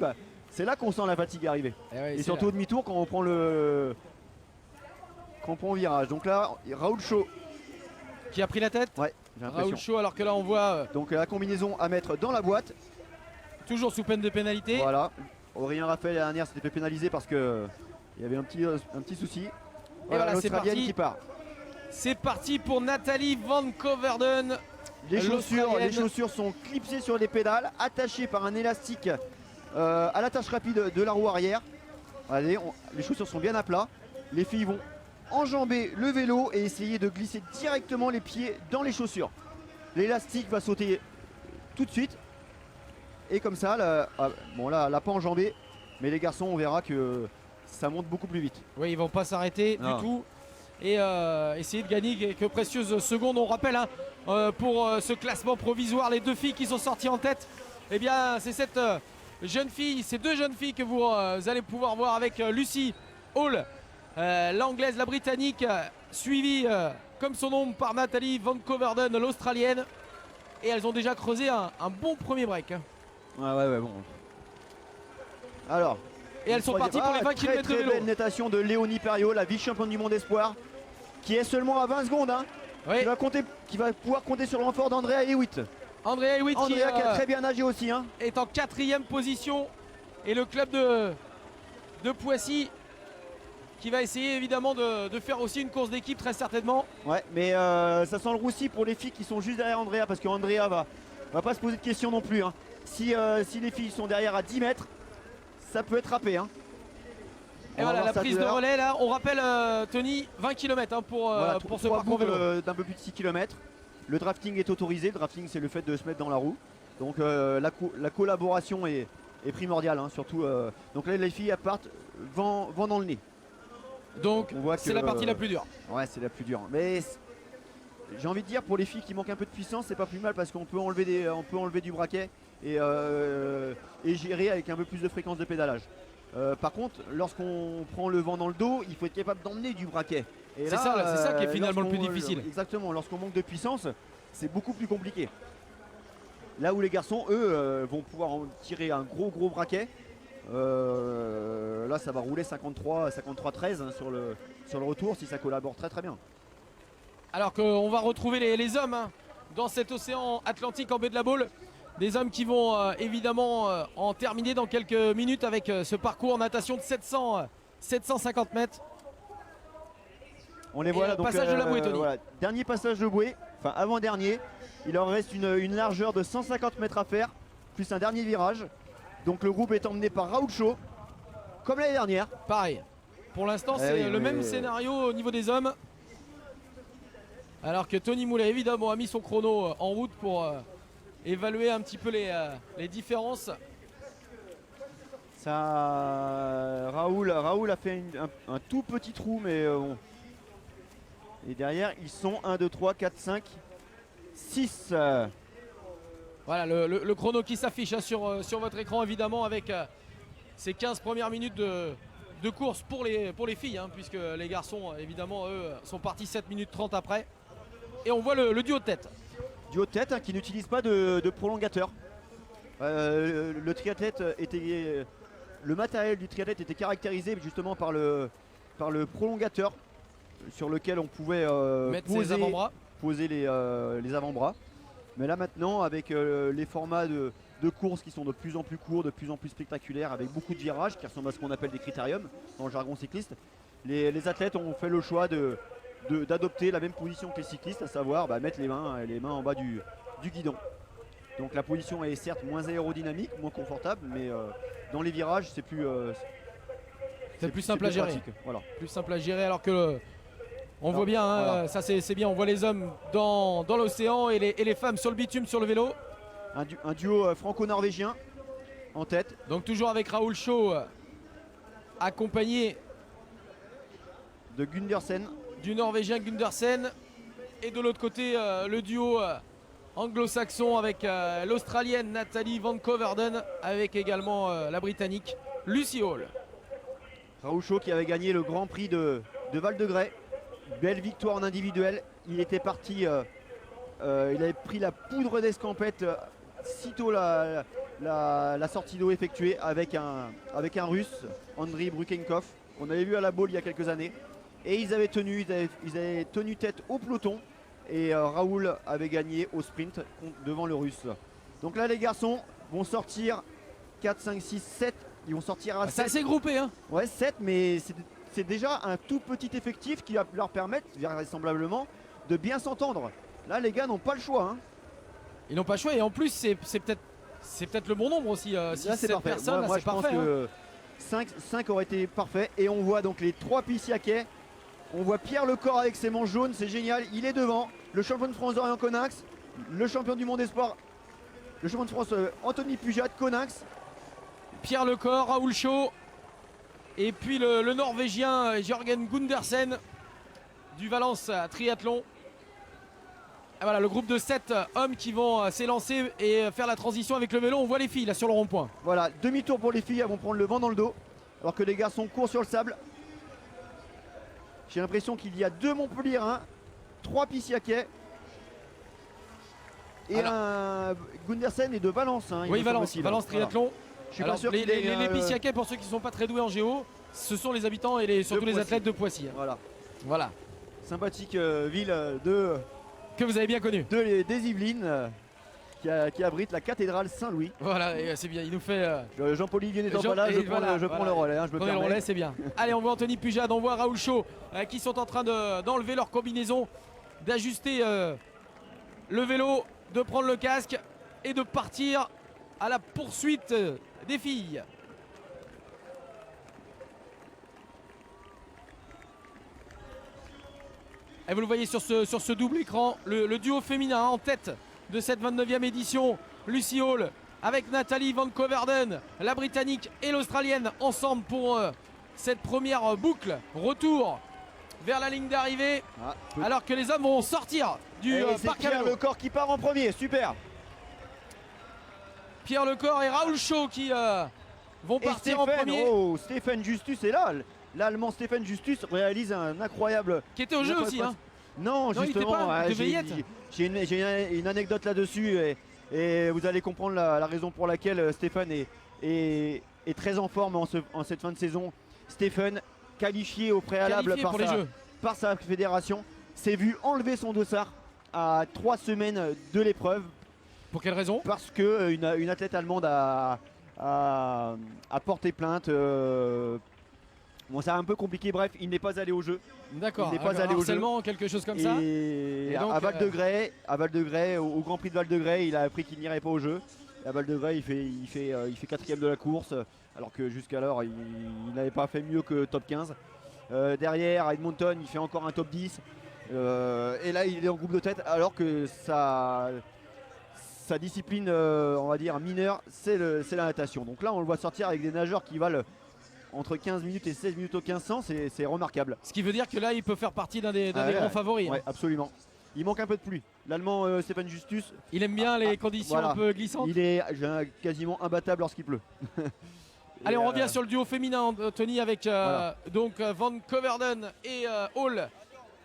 c'est là qu'on sent la fatigue arriver. Et surtout au demi-tour quand on prend le virage. Donc là Raoul Shaw qui a pris la tête. Ouais, j'ai l'impression. Raoul Shaw alors que là on voit donc la combinaison à mettre dans la boîte. Toujours sous peine de pénalité. Voilà. Aurélien Raphaël la dernière s'était fait pénaliser parce que il y avait un petit souci. Voilà, c'est parti. Qui part. C'est parti pour Nathalie Van Coverden. Les chaussures sont clipsées sur les pédales, attachées par un élastique à l'attache rapide de la roue arrière. Allez, les chaussures sont bien à plat. Les filles vont enjamber le vélo et essayer de glisser directement les pieds dans les chaussures. L'élastique va sauter tout de suite. Et comme ça, là, elle n'a pas enjambé, mais les garçons, on verra que ça monte beaucoup plus vite. Oui, ils vont pas s'arrêter du tout et essayer de gagner quelques précieuses secondes. On rappelle pour ce classement provisoire, les 2 filles qui sont sorties en tête, eh bien c'est ces 2 jeunes filles que vous allez pouvoir voir avec Lucy Hall, l'anglaise, la britannique, suivie comme son nom par Nathalie Van Coverden, l'australienne. Et elles ont déjà creusé un bon premier break. Ouais, bon. Alors, Et elles sont parties pour les 20 km très vélo. belle natation de Léonie Perriot, la vice-championne du monde espoir, qui est seulement à 20 secondes, hein, Oui. qui va pouvoir compter sur le renfort d'Andrea Hewitt. Andrea Hewitt Andrea qui a très bien nagé aussi. Hein. est en 4e position. Et le club de Poissy qui va essayer évidemment de faire aussi une course d'équipe très certainement. Ouais, mais ça sent le roussi pour les filles qui sont juste derrière Andrea, parce qu'Andrea va pas se poser de questions non plus. Hein. Si les filles sont derrière à 10 mètres, ça peut être râpé. Hein. Et voilà la prise de relais là, on rappelle Tony, 20 km hein, pour ce parcours vélo. D'un peu plus de 6 km. Le drafting est autorisé, le drafting c'est le fait de se mettre dans la roue. Donc la collaboration est primordiale, hein, surtout. Donc là les filles elles partent vent dans le nez. Donc c'est la partie la plus dure. Ouais, c'est la plus dure. Mais j'ai envie de dire pour les filles qui manquent un peu de puissance, c'est pas plus mal parce qu'on peut enlever du braquet et gérer avec un peu plus de fréquence de pédalage. Par contre, lorsqu'on prend le vent dans le dos, il faut être capable d'emmener du braquet. C'est ça qui est finalement le plus difficile. Exactement, lorsqu'on manque de puissance, c'est beaucoup plus compliqué. Là où les garçons, eux, vont pouvoir en tirer un gros braquet. Là, ça va rouler 53-13 hein, sur le retour si ça collabore très bien. Alors qu'on va retrouver les hommes hein, dans cet océan Atlantique en baie de la Baule. Des hommes qui vont évidemment en terminer dans quelques minutes avec ce parcours en natation de 750 mètres. On les voit là, donc passage de la bouée, Tony. Voilà, dernier passage de bouée, enfin avant-dernier. Il leur reste une largeur de 150 mètres à faire, plus un dernier virage. Donc le groupe est emmené par Raoul Chaud, comme l'année dernière. Pareil. Pour l'instant, c'est le même scénario au niveau des hommes. Alors que Tony Moulet, évidemment, a mis son chrono en route pour évaluer un petit peu les différences. Raoul a fait un tout petit trou, mais bon. Et derrière, ils sont 1, 2, 3, 4, 5, 6. Voilà le chrono qui s'affiche hein, sur votre écran, évidemment, avec ces 15 premières minutes de course pour les filles, hein, puisque les garçons, évidemment, eux, sont partis 7 minutes 30 après. Et on voit le duo de tête. Duo de tête hein, qui n'utilise pas de prolongateur. Le triathlète le matériel du triathlète était caractérisé justement par le prolongateur sur lequel on pouvait poser les avant-bras. Mais là maintenant avec les formats de courses qui sont de plus en plus courts, de plus en plus spectaculaires, avec beaucoup de virages qui ressemblent à ce qu'on appelle des critériums dans le jargon cycliste, les athlètes ont fait le choix d'adopter la même position que les cyclistes, à savoir mettre les mains en bas du guidon. Donc la position est certes moins aérodynamique, moins confortable, mais dans les virages c'est plus simple à gérer. Pratique. Voilà. Plus simple à gérer alors que on voit bien, hein, voilà. Ça c'est bien, on voit les hommes dans l'océan et les femmes sur le bitume, sur le vélo. Un duo franco-norvégien en tête. Donc toujours avec Raoul Chaud accompagné de Gundersen. Du Norvégien Gundersen. Et de l'autre côté le duo anglo-saxon avec l'Australienne Nathalie Van Coverden, avec également la Britannique Lucy Hall. Raoul Chaud qui avait gagné le Grand Prix de Val-de-Grès. Belle victoire en individuel. Il était parti, il avait pris la poudre d'escampette sitôt la sortie d'eau effectuée avec un Russe, Andriy Brukenkov, qu'on avait vu à la Baule il y a quelques années. Et ils avaient tenu tête au peloton. Et Raoul avait gagné au sprint devant le Russe. Donc là les garçons vont sortir 4, 5, 6, 7. Ils vont sortir à 7. C'est assez groupé hein. Ouais 7, mais c'est déjà un tout petit effectif qui va leur permettre vraisemblablement de bien s'entendre. Là les gars n'ont pas le choix hein. Ils n'ont pas le choix et en plus c'est peut-être le bon nombre aussi. Si là c'est parfait. Personnes, moi je pense que 5 aurait été parfait. Et on voit donc les 3 Pissiaquais. On voit Pierre Lecor avec ses manches jaunes, c'est génial, il est devant. Le champion de France Dorian Coninx, le champion du monde espoir, le champion de France Anthony Pujat, Coninx. Pierre Lecor, Raoul Chaud, et puis le Norvégien Jørgen Gundersen du Valence Triathlon. Et voilà le groupe de 7 hommes qui vont s'élancer et faire la transition avec le vélo. On voit les filles là sur le rond-point. Voilà, demi-tour pour les filles, elles vont prendre le vent dans le dos, alors que les garçons courent sur le sable. J'ai l'impression qu'il y a 2 Montpelliérains, 3 Pissiaquais et un Gundersen et de Valence. Hein, oui, Valence Triathlon. Voilà. Je suis Alors, pas sûr les qu'il ait, Pissiacais, pour ceux qui ne sont pas très doués en géo, ce sont les habitants et surtout les Poissy. athlètes de Poissy. Voilà, Voilà, sympathique ville que vous avez bien connu. des Yvelines qui abrite la cathédrale Saint-Louis. Voilà, et c'est bien, il nous fait... Jean-Paul Olivier n'étant Jean- pas là, et je prends voilà, le relais, hein, je me Prenez le permets. relais, c'est bien. Allez, on voit Anthony Pujade, on voit Raoul Chaud qui sont en train d'enlever leur combinaison, d'ajuster le vélo, de prendre le casque et de partir à la poursuite des filles. Et vous le voyez sur ce double écran, le duo féminin en tête de cette 29e édition, Lucy Hall avec Nathalie Van Coverden, la Britannique et l'Australienne ensemble pour cette première boucle. Retour vers la ligne d'arrivée alors que les hommes vont sortir du c'est parc à Pierre vélo. Lecor qui part en premier, super. Pierre Lecor et Raoul Chaud qui vont Et partir en premier, Stéphane Justus est là. L'Allemand Stéphane Justus réalise un incroyable. qui était au jeu aussi. Hein. Non, il était justement, pas, de j'ai veillette. une anecdote là-dessus et vous allez comprendre la raison pour laquelle Stéphane est très en forme en cette fin de saison. Stéphane, qualifié au préalable Qualifié pour les Jeux. par sa fédération, s'est vu enlever son dossard à 3 semaines de l'épreuve Pour quelle raison? parce que une athlète allemande a porté plainte. Bon, c'est un peu compliqué, bref, il n'est pas allé au jeu. D'accord, il n'est pas allé au jeu. harcèlement, quelque chose comme ça. Et donc, à Val de Grès, au Grand Prix de Val de Grès, il a appris qu'il n'irait pas au jeu. Et à Val de Grès, il fait 4ème de la course, alors que jusqu'alors, il n'avait pas fait mieux que top 15. Derrière, à Edmonton, il fait encore un top 10. Et là, il est en groupe de tête, alors que sa discipline, on va dire, mineure, c'est la natation. Donc là, on le voit sortir avec des nageurs qui valent entre 15 minutes et 16 minutes au 1500, c'est remarquable. Ce qui veut dire que là, il peut faire partie d'un des ouais, grands favoris. Ouais, absolument. Il manque un peu de pluie. L'Allemand Stéphane Justus, Il aime bien les conditions voilà. un peu glissantes. il est quasiment imbattable lorsqu'il pleut. Allez, Et, on revient sur le duo féminin, Tony, avec donc Van Coverden et Hall,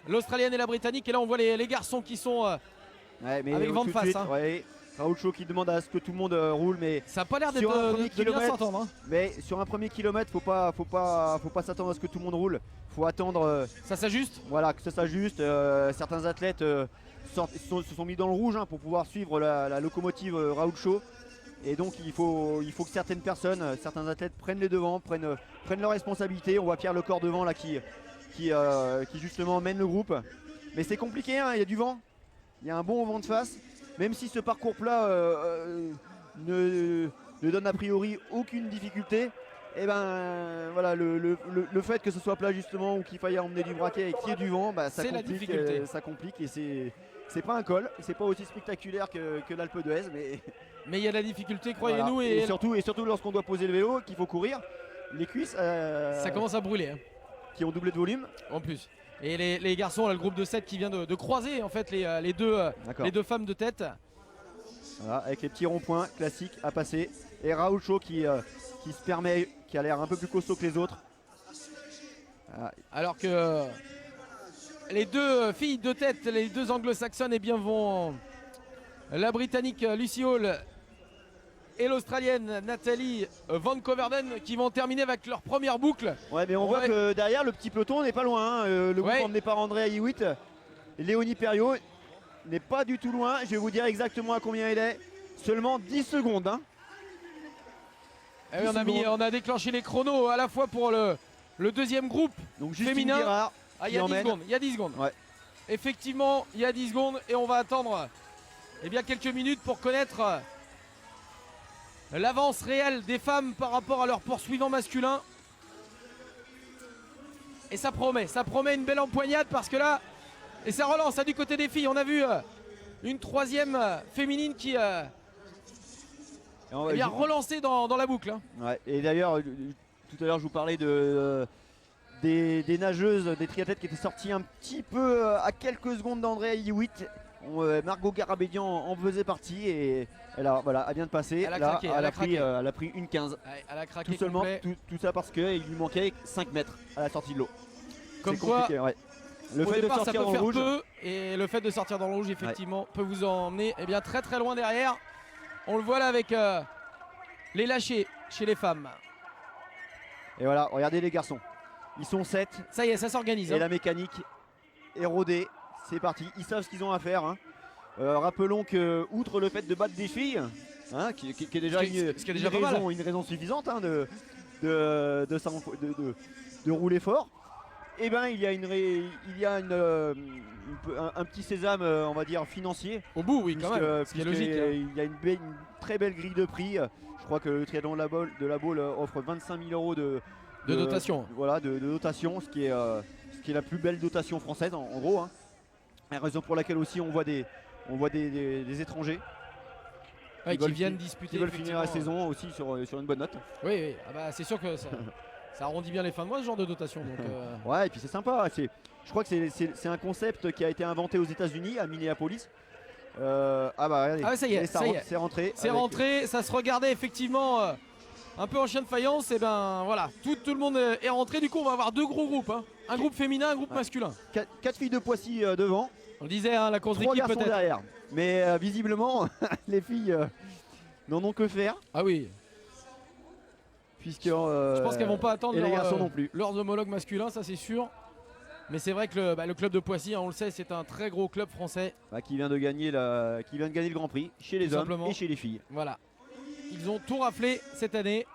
l'Australienne et la Britannique. Et là, on voit les garçons qui sont... ouais, mais avec vent de tout face, suite, hein. ouais, Raoul Chaud qui demande à ce que tout le monde roule, mais ça n'a pas l'air sur un de premier bien kilomètre, s'entendre. Hein. Mais sur un premier kilomètre, faut pas s'attendre à ce que tout le monde roule. Faut attendre. Ça s'ajuste. Voilà, que ça s'ajuste. Certains athlètes se sont mis dans le rouge hein, pour pouvoir suivre la locomotive Raoul Chaud. Et donc il faut que certaines personnes, certains athlètes prennent les devants, prennent leurs responsabilités. On voit Pierre Lecor devant là qui justement mène le groupe. Mais c'est compliqué, hein, il y a du vent. Il y a un bon vent de face. Même si ce parcours plat ne donne a priori aucune difficulté, et ben voilà, le fait que ce soit plat justement ou qu'il faille emmener du braquet et qu'il y ait du vent, bah, ça complique et c'est pas un col, c'est pas aussi spectaculaire que l'Alpe d'Huez, mais il y a de la difficulté, croyez-nous. Voilà. Et surtout lorsqu'on doit poser le vélo, qu'il faut courir, les cuisses ça commence à brûler. Hein. Qui ont doublé de volume. En plus. Et les garçons, là, le groupe de 7 qui vient de croiser en fait les deux femmes de tête. Voilà, avec les petits ronds-points classiques à passer. Et Raoul Chaud qui se permet, qui a l'air un peu plus costaud que les autres. Voilà. Alors que les deux filles de tête, les deux anglo-saxonnes, eh bien vont la Britannique Lucy Hall et l'Australienne Nathalie Van Coverden qui vont terminer avec leur première boucle. Ouais, mais on voit que derrière le petit peloton n'est pas loin. Hein. Le groupe emmené par Andrea Hewitt, Léonie Perriot n'est pas du tout loin. Je vais vous dire exactement à combien il est. Seulement 10 secondes. Hein. Et on a déclenché les chronos à la fois pour le deuxième groupe. Donc Justine féminin. Guérard Il y a 10 secondes. Il y a 10 secondes. Ouais. Effectivement, il y a 10 secondes et on va attendre bien, quelques minutes pour connaître l'avance réelle des femmes par rapport à leurs poursuivants masculins. Et ça promet une belle empoignade parce que là, et ça relance du côté des filles. On a vu une troisième féminine qui relancée dans la boucle. Hein. Ouais, et d'ailleurs, tout à l'heure je vous parlais des nageuses, des triathlètes qui étaient sorties un petit peu à quelques secondes d'Andrea Hewitt. Margot Garabédian en faisait partie et elle vient de passer. Elle a pris une 15. Elle a craqué tout seulement, tout ça parce qu'il lui manquait 5 mètres à la sortie de l'eau. Comme quoi, ouais. Le fait de sortir dans le rouge, et le fait de sortir dans le rouge effectivement peut vous emmener très très loin derrière. On le voit là avec les lâchers chez les femmes. Et voilà, regardez les garçons. Ils sont 7. Ça y est, ça s'organise. Et la mécanique est rodée. C'est parti. Ils savent ce qu'ils ont à faire. Hein. Rappelons que, outre le fait de battre des filles, hein, qui est déjà, une raison suffisante hein, de rouler fort, et ben il y a un petit sésame, on va dire, financier. Au bout, oui, quand même. Ce qui est logique. Il y a une très belle grille de prix. Je crois que le triathlon de la Baule offre 25 000 euros de dotation. Voilà, de dotation, ce qui est la plus belle dotation française en gros. Hein. La raison pour laquelle aussi on voit des étrangers qui viennent disputer. Qui veulent finir la saison aussi sur une bonne note. Oui. Ah bah, c'est sûr que ça arrondit bien les fins de mois ce genre de dotation. Donc, Ouais, et puis c'est sympa. Je crois que c'est un concept qui a été inventé aux États-Unis, à Minneapolis. Regardez, ça y est, c'est rentré. C'est rentré, ça se regardait effectivement un peu en chien de faïence. Et ben voilà, tout le monde est rentré. Du coup, on va avoir deux gros groupes. Hein. Un groupe féminin, un groupe masculin. 4 filles de Poissy devant. On le disait, hein, la course 3 d'équipe garçons peut-être. derrière. Mais visiblement, les filles n'en ont que faire. Ah oui. Puisque, je pense qu'elles vont pas attendre les garçons non plus. leurs homologues masculins, ça c'est sûr. Mais c'est vrai que le club de Poissy, hein, on le sait, c'est un très gros club français. Qui vient de gagner le Grand Prix chez les hommes et chez les filles. Voilà. Ils ont tout raflé cette année.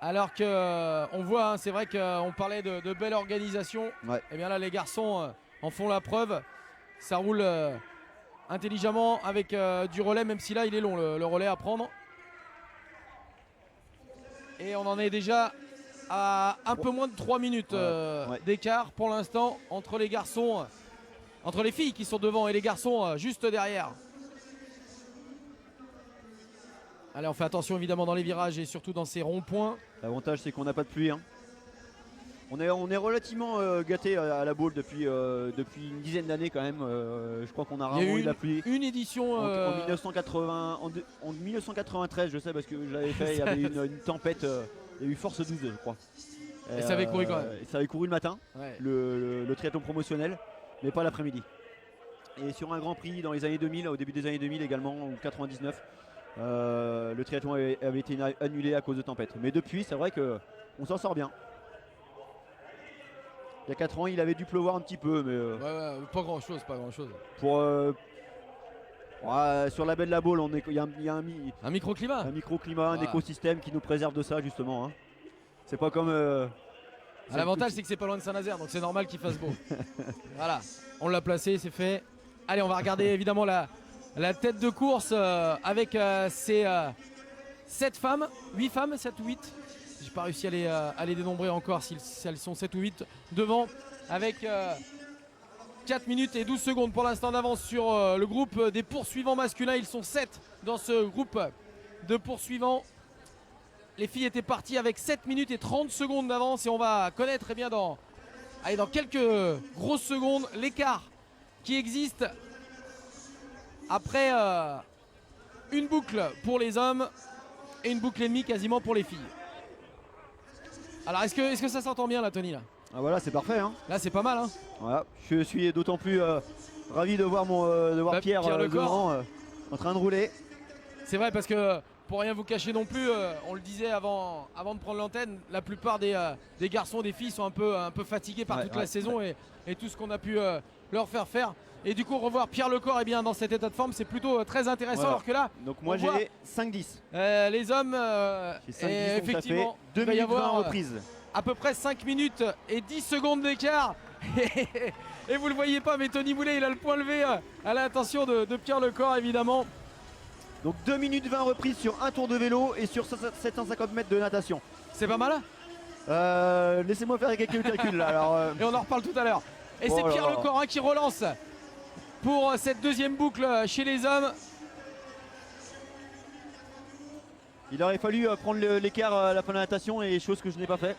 Alors que on voit, hein, c'est vrai qu'on parlait de belle organisation. Ouais. Et bien là, les garçons en font la preuve. Ça roule intelligemment avec du relais, même si là il est long le relais à prendre. Et on en est déjà à un peu moins de 3 minutes d'écart pour l'instant entre les garçons, entre les filles qui sont devant et les garçons juste derrière. Allez, on fait attention évidemment dans les virages et surtout dans ces ronds-points. L'avantage c'est qu'on n'a pas de pluie. Hein. On est relativement gâté à la Baule depuis une dizaine d'années quand même. Je crois qu'on a rarement eu de la pluie. Une édition en 1980, en 1993, je sais parce que je l'avais fait. Il y avait une tempête. Il y a eu force 12, je crois. Et ça avait couru quand même. Ça avait couru le matin, ouais. le triathlon promotionnel, mais pas l'après-midi. Et sur un Grand Prix dans les années 2000, au début des années 2000 également, ou 99, le triathlon avait été annulé à cause de tempête. Mais depuis, c'est vrai qu'on s'en sort bien. Il y a 4 ans, il avait dû pleuvoir un petit peu, mais pas grand chose. Sur la baie de la Baule, il y a un microclimat, un écosystème qui nous préserve de ça justement. Hein. C'est pas comme. L'avantage c'est que c'est pas loin de Saint-Nazaire, donc c'est normal qu'il fasse beau. Voilà, on l'a placé, c'est fait. Allez, on va regarder évidemment la tête de course avec ces 7 femmes, 8 femmes, 7 ou 8. J'ai pas réussi à les dénombrer encore si elles sont 7 ou 8 devant avec 4 minutes et 12 secondes pour l'instant d'avance sur le groupe des poursuivants masculins. Ils sont 7 dans ce groupe de poursuivants. Les filles étaient parties avec 7 minutes et 30 secondes d'avance et on va connaître dans quelques grosses secondes l'écart qui existe après une boucle pour les hommes et une boucle et demie quasiment pour les filles. Alors est-ce que ça s'entend bien là, Tony là? Ah voilà, c'est parfait. Hein. Là c'est pas mal. Hein. Voilà, je suis d'autant plus ravi de voir Pierre devant, en train de rouler. C'est vrai parce que pour rien vous cacher non plus, on le disait avant de prendre l'antenne, la plupart des garçons, des filles sont un peu fatigués par toute la saison et tout ce qu'on a pu leur faire. Et du coup revoir Pierre Lecor dans cet état de forme, c'est plutôt très intéressant. Voilà. Alors que là, donc moi j'ai 5-10. Les hommes, effectivement, 2 minutes 20 reprises. À peu près 5 minutes et 10 secondes d'écart. Et vous le voyez pas, mais Tony Boulet il a le point levé à l'intention de Pierre Lecor évidemment. Donc 2 minutes 20 reprises sur un tour de vélo et sur 750 mètres de natation. C'est pas mal. Laissez-moi faire quelques calculs là. Alors, Et on en reparle tout à l'heure. Et c'est Pierre Lecor qui relance pour cette deuxième boucle chez les hommes. Il aurait fallu prendre l'écart à la fin de la natation, et chose que je n'ai pas fait.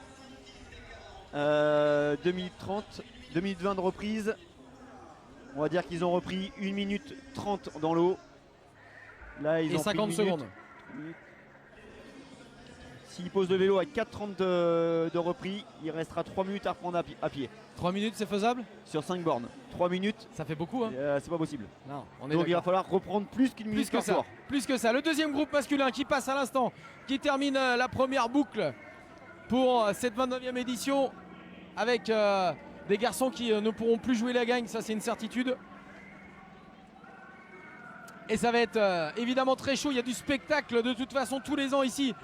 2 minutes 30, 2 minutes 20 de reprise. On va dire qu'ils ont repris 1 minute 30 dans l'eau. Là, ils ont 50 secondes. s'il pose le vélo à 4,30 de repris, il restera 3 minutes à reprendre à pied. 3 minutes, c'est faisable? Sur 5 bornes. 3 minutes, Ça fait beaucoup, hein. c'est pas possible. Non, on est Donc il va d'accord. falloir reprendre plus qu'une Plus minute que par ça, tour. plus que ça. Le deuxième groupe masculin qui passe à l'instant, qui termine la première boucle pour cette 29e édition avec des garçons qui ne pourront plus jouer la gagne, ça c'est une certitude. Et ça va être évidemment très chaud, il y a du spectacle de toute façon tous les ans ici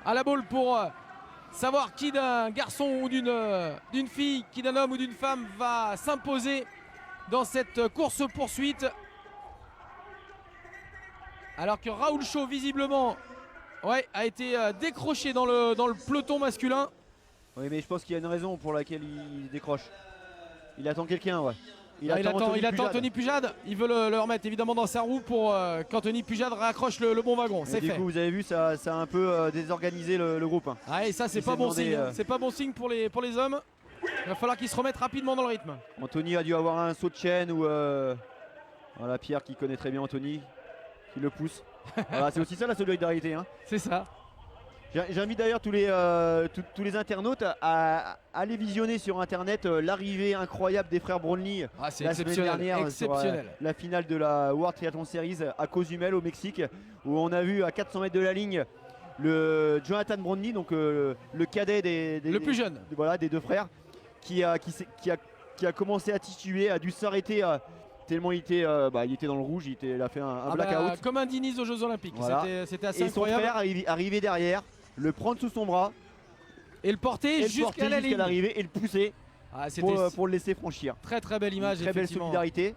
à la Baule pour savoir qui d'un garçon ou d'une fille, qui d'un homme ou d'une femme va s'imposer dans cette course-poursuite. Alors que Raoul Chaud visiblement a été décroché dans le peloton masculin. Oui, mais je pense qu'il y a une raison pour laquelle il décroche. Il attend quelqu'un, ouais. Il attend Anthony Pujade. Il veut le remettre évidemment dans sa roue pour qu'Anthony Pujade raccroche le bon wagon. C'est Du fait. coup, vous avez vu, ça a un peu désorganisé le groupe. Hein. Ah, et ça, c'est Il pas s'est bon demandé, signe. C'est pas bon signe pour les hommes. Il va falloir qu'ils se remettent rapidement dans le rythme. Anthony a dû avoir un saut de chaîne ou voilà, Pierre qui connaît très bien Anthony, qui le pousse. Voilà, c'est aussi ça la solidarité. Hein. C'est ça. J'invite d'ailleurs tous les internautes à aller visionner sur internet l'arrivée incroyable des frères Brownlee Ah, c'est la semaine exceptionnel. dernière Exceptionnel. sur la finale de la World Triathlon Series à Cozumel au Mexique, où on a vu à 400 mètres de la ligne le Jonathan Brownlee, donc le cadet Le plus jeune. voilà, des deux frères, qui a commencé à tituber, a dû s'arrêter tellement il était dans le rouge, il a fait un blackout. Comme un Diniz aux Jeux Olympiques. Voilà. C'était assez Et son incroyable. frère arrivé derrière, le prendre sous son bras Et le porter et le jusqu'à porter la ligne. l'arrivée et le pousser Ah, c'était pour le laisser franchir. très très belle image. Très belle effectivement. solidarité.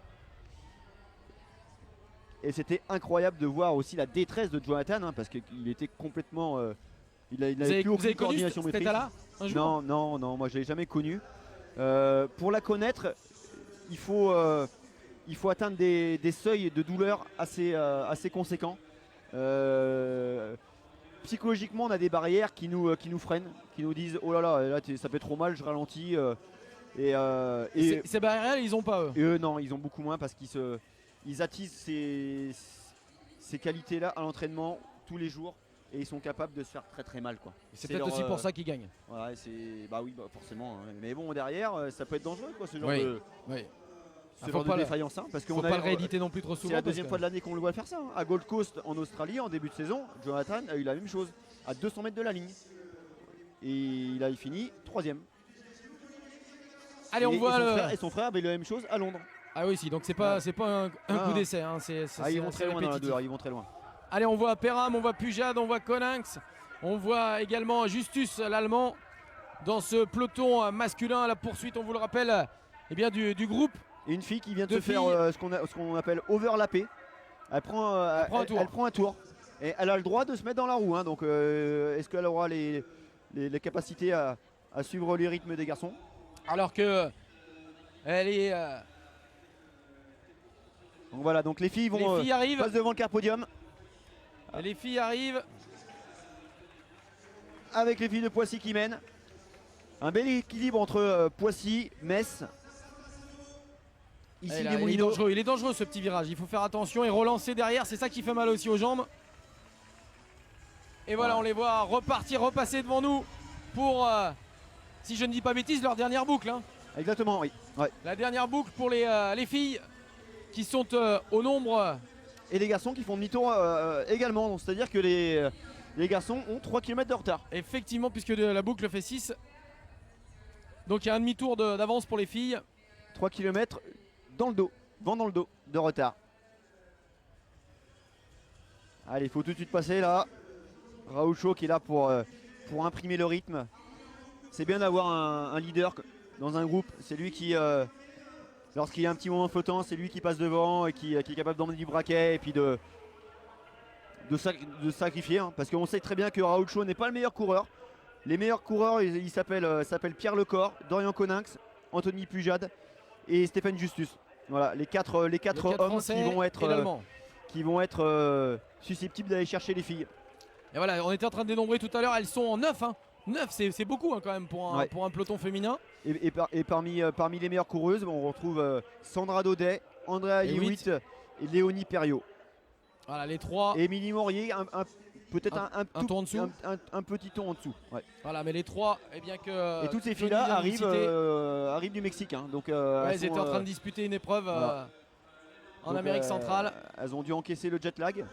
Et c'était incroyable de voir aussi la détresse de Jonathan, hein, parce qu'il était complètement. Il n'avait plus Vous aucune avez connu coordination cet motrice. état-là un jour? Non, moi je l'ai jamais connu. Pour la connaître, il faut atteindre des seuils de douleur assez conséquents. Psychologiquement, on a des barrières qui nous freinent, qui nous disent oh là, ça fait trop mal, je ralentis. Et Ces barrières, ils ont pas eux. eux, non, ils ont beaucoup moins parce qu'ils attisent ces qualités-là à l'entraînement tous les jours et ils sont capables de se faire très très mal, quoi. C'est peut-être aussi pour ça qu'ils gagnent. Voilà, bah oui, forcément. Hein. Mais bon, derrière, ça peut être dangereux, quoi, ce genre Oui. de. Oui. Ce faut genre pas de le- défaillance, hein, parce Faut qu'on pas a le rééditer non plus trop souvent. c'est la parce deuxième que- fois de l'année qu'on le voit faire ça. Hein. À Gold Coast en Australie en début de saison, Jonathan a eu la même chose à 200 mètres de la ligne. Et il a fini 3ème. Allez, on voit le. Et son frère avait la même chose à Londres. Ah oui, si, donc c'est pas un Ah. coup d'essai. Hein. C'est Ils vont assez très loin dans la répétitif. deux, ils vont très loin. Allez, on voit Perram, on voit Pujade, on voit Coninx, on voit également Justus, l'Allemand, dans ce peloton masculin à la poursuite, on vous le rappelle, du groupe. Et une fille qui vient de Deux se faire ce qu'on appelle overlapper. Elle prend un tour. Et elle a le droit de se mettre dans la roue. Hein. Donc est-ce qu'elle aura les capacités à suivre les rythmes des garçons? Alors que elle est. Donc voilà, donc les filles vont Les filles arrivent. passent devant le car podium Les filles arrivent. avec les filles de Poissy qui mènent. Un bel équilibre entre Poissy, Metz. Ici Et là, les il est Moulineaux. dangereux, il est dangereux ce petit virage. Il faut faire attention et relancer derrière. C'est ça qui fait mal aussi aux jambes. Et voilà, Ouais. on les voit repartir, repasser devant nous pour, si je ne dis pas bêtise, leur dernière boucle. Hein. Exactement, oui. Ouais. La dernière boucle pour les filles qui sont au nombre. Et les garçons qui font demi-tour également. Donc, c'est-à-dire que les garçons ont 3 km de retard. Effectivement, puisque la boucle fait 6. Donc il y a un demi-tour d'avance pour les filles. 3 km dans le dos, vent dans le dos de retard. Allez, il faut tout de suite passer là. Raoul Chaud qui est là pour imprimer le rythme. C'est bien d'avoir un leader dans un groupe. C'est lui qui, lorsqu'il y a un petit moment flottant, c'est lui qui passe devant et qui est capable d'emmener du braquet et puis de sacrifier. Hein, parce qu'on sait très bien que Raoul Chaud n'est pas le meilleur coureur. Les meilleurs coureurs, ils s'appellent Pierre Lecor, Dorian Coninx, Anthony Pujade et Stéphane Justus. Voilà, les quatre hommes Français qui vont être susceptibles d'aller chercher les filles. Et voilà, on était en train de dénombrer tout à l'heure, elles sont en 9. Hein. 9, c'est beaucoup hein, quand même Ouais. pour un peloton féminin. Et parmi les meilleures coureuses, on retrouve Sandra Daudet, Andrea Et Hewitt et Léonie Perriot. Voilà, les trois. Et Émilie Morier, peut-être un ton en dessous. un petit ton en dessous. Ouais. Voilà, mais les trois, eh bien que. Et toutes ces Tony filles-là vient de citer, arrivent du Mexique. Hein, donc, ouais, elles étaient en train de disputer une épreuve voilà. en donc, Amérique centrale. Elles ont dû encaisser le jet lag.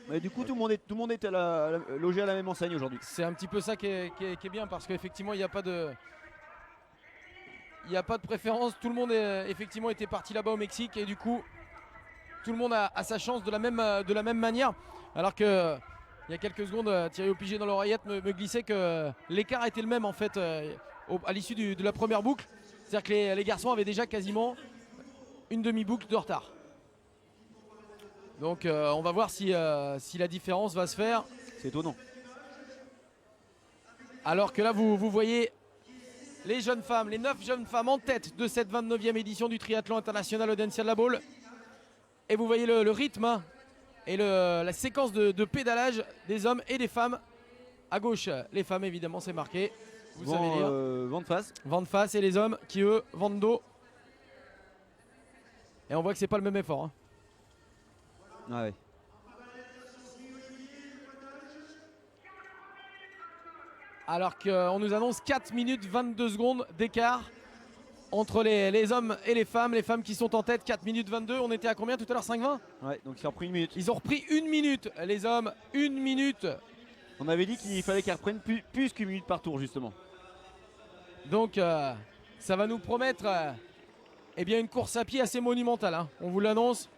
Mais du coup, tout le monde est logé à la même enseigne aujourd'hui. C'est un petit peu ça qui est bien parce qu'effectivement, il n'y a pas de. Il n'y a pas de préférence, tout le monde effectivement était parti là-bas au Mexique et du coup tout le monde a sa chance de la même manière. Alors que il y a quelques secondes, Thierry Opigé dans l'oreillette me glissait que l'écart était le même en fait à l'issue de la première boucle. C'est-à-dire que les garçons avaient déjà quasiment une demi-boucle de retard. Donc on va voir si la différence va se faire. C'est étonnant. Alors que là vous voyez les jeunes femmes, les 9 jeunes femmes en tête de cette 29e édition du triathlon international Audencia de la Baule. Et vous voyez le rythme hein, et la séquence de pédalage des hommes et des femmes. À gauche, les femmes évidemment c'est marqué. Vous savez lire. Vent de face. Vent de face et les hommes qui eux vent de dos. Et on voit que c'est pas le même effort. Hein. Ah ouais. Alors qu'on nous annonce 4 minutes 22 secondes d'écart entre les hommes et les femmes qui sont en tête. 4 minutes 22, on était à combien tout à l'heure? 5,20? Ouais, donc ils ont repris une minute. Ils ont repris une minute, les hommes, une minute. On avait dit qu'il fallait qu'ils reprennent plus qu'une minute par tour justement. Donc ça va nous promettre eh bien une course à pied assez monumentale. Hein. On vous l'annonce.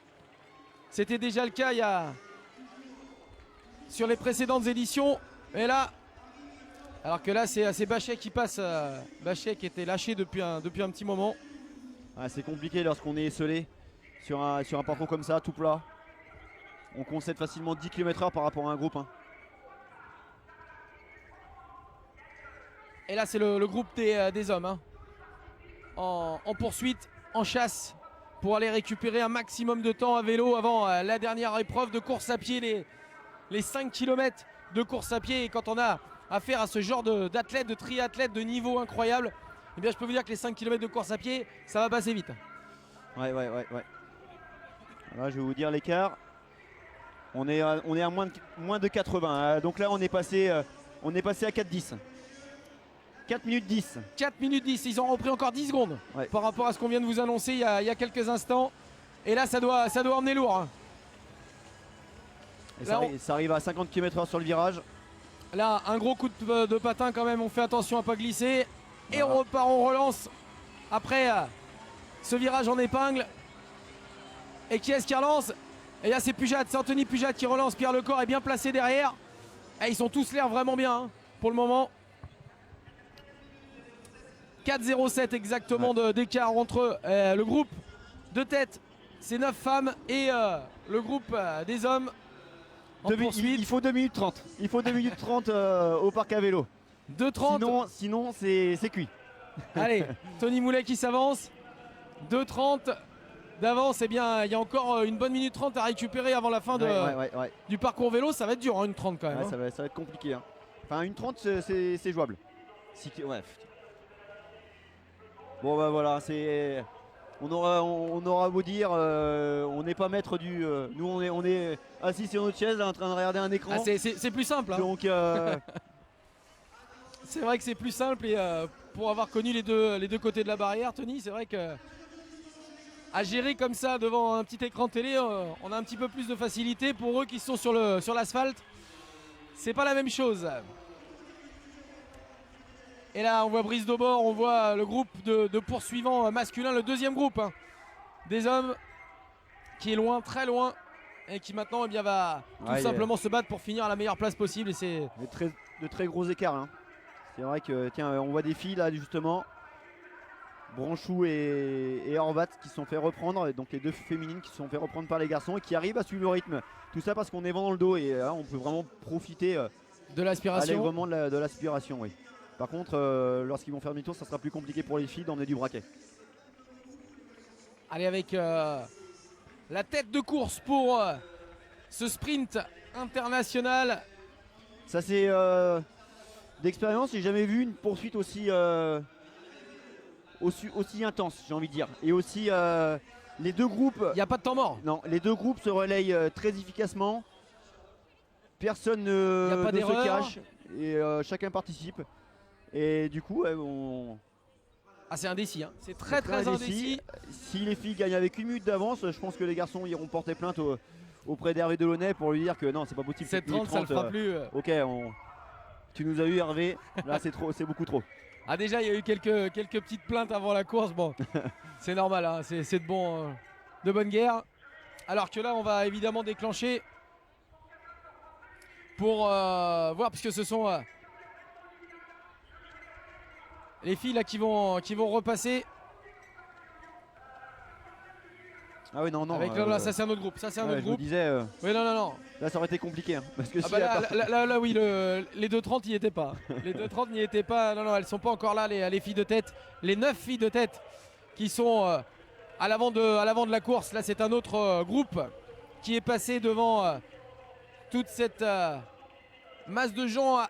C'était déjà le cas sur les précédentes éditions. Et là, alors que là c'est Bachet qui passe. Bachet qui était lâché depuis un petit moment. Ah, c'est compliqué lorsqu'on est esselé sur un parcours comme ça, tout plat. On concède facilement 10 km/h par rapport à un groupe. Hein. Et là c'est le groupe des hommes hein. en poursuite, en chasse pour aller récupérer un maximum de temps à vélo avant la dernière épreuve de course à pied, les 5 km de course à pied. Et quand on a affaire à ce genre d'athlètes, de triathlètes de niveau incroyable, eh bien je peux vous dire que les 5 km de course à pied, ça va passer vite. Ouais. Là, je vais vous dire l'écart. On est à moins de 80. Hein. Donc là, on est passé à 4,10. 4 minutes 10. 4 minutes 10, ils ont repris encore 10 secondes ouais. Par rapport à ce qu'on vient de vous annoncer il y a quelques instants. Et là, ça doit emmener lourd. Hein. Et là, ça arrive à 50 km/h sur le virage. Là, un gros coup de patin quand même, on fait attention à pas glisser. Et voilà. on repart, on relance après ce virage en épingle. Et qui est-ce qui relance? Et là c'est Pujat, c'est Anthony Pujat qui relance. Pierre Lecor est bien placé derrière. Et ils sont tous l'air vraiment bien hein, pour le moment. 4,07 exactement d'écart entre le groupe de tête, ces 9 femmes, et le groupe des hommes. Il faut 2 minutes 30. Il faut 2 minutes 30 au parc à vélo. 2,30. Sinon c'est cuit. Allez, Tony Moulet qui s'avance. 2,30 d'avance. Eh bien, il y a encore une bonne minute 30 à récupérer avant la fin du parcours vélo. Ça va être dur, hein, une 30 quand même. Hein. Ça va être compliqué. Hein. Enfin, une 30, c'est jouable. Bon, bah voilà, c'est. On aura beau dire, on n'est pas maître du. Nous, on est assis sur notre chaise là, en train de regarder un écran. Ah, c'est plus simple. Hein. Donc. C'est vrai que c'est plus simple et pour avoir connu les deux côtés de la barrière, Tony, c'est vrai que à gérer comme ça devant un petit écran de télé, on a un petit peu plus de facilité. Pour eux qui sont sur l'asphalte, c'est pas la même chose. Et là on voit Brice Daubord, on voit le groupe de poursuivants masculins, le deuxième groupe hein, des hommes qui est loin, très loin, et qui maintenant eh bien, va tout simplement se battre pour finir à la meilleure place possible. Et c'est de très gros écarts. Hein. C'est vrai que tiens, on voit des filles là justement, Branchou et Horvat qui se sont fait reprendre, donc les deux féminines qui se sont fait reprendre par les garçons et qui arrivent à suivre le rythme. Tout ça parce qu'on est vent dans le dos et là on peut vraiment profiter de l'aspiration. Allègrement de l'aspiration, oui. Par contre, lorsqu'ils vont faire demi-tour, ça sera plus compliqué pour les filles d'emmener du braquet. Allez, avec la tête de course pour ce sprint international. Ça c'est d'expérience, j'ai jamais vu une poursuite aussi intense, j'ai envie de dire. Et aussi les deux groupes. Il n'y a pas de temps mort. Non, les deux groupes se relayent très efficacement. personne Y a pas ne se d'erreur. cache et chacun participe. Et du coup, Ah, c'est indécis, hein. C'est très très indécis. Si les filles gagnent avec 1 minute d'avance, je pense que les garçons iront porter plainte auprès d'Hervé Delaunay pour lui dire que non, c'est pas possible. 7-30, ça le fera plus. Ok, tu nous as eu Hervé, là c'est beaucoup trop. Ah, déjà, il y a eu quelques petites plaintes avant la course. Bon, c'est normal, hein. C'est de bonne guerre. Alors que là, on va évidemment déclencher pour voir, puisque ce sont les filles là qui vont repasser. Ah oui, non. Avec là, ça c'est un autre groupe. Ça c'est un autre je me groupe. disais, Oui, non. là ça aurait été compliqué. Hein, parce que Ah bah là, oui, les 2.30 n'y étaient pas. Les 2.30 n'y étaient pas. Non, elles sont pas encore là, les filles de tête. Les 9 filles de tête qui sont à l'avant de la course. Là, c'est un autre groupe qui est passé devant toute cette masse de gens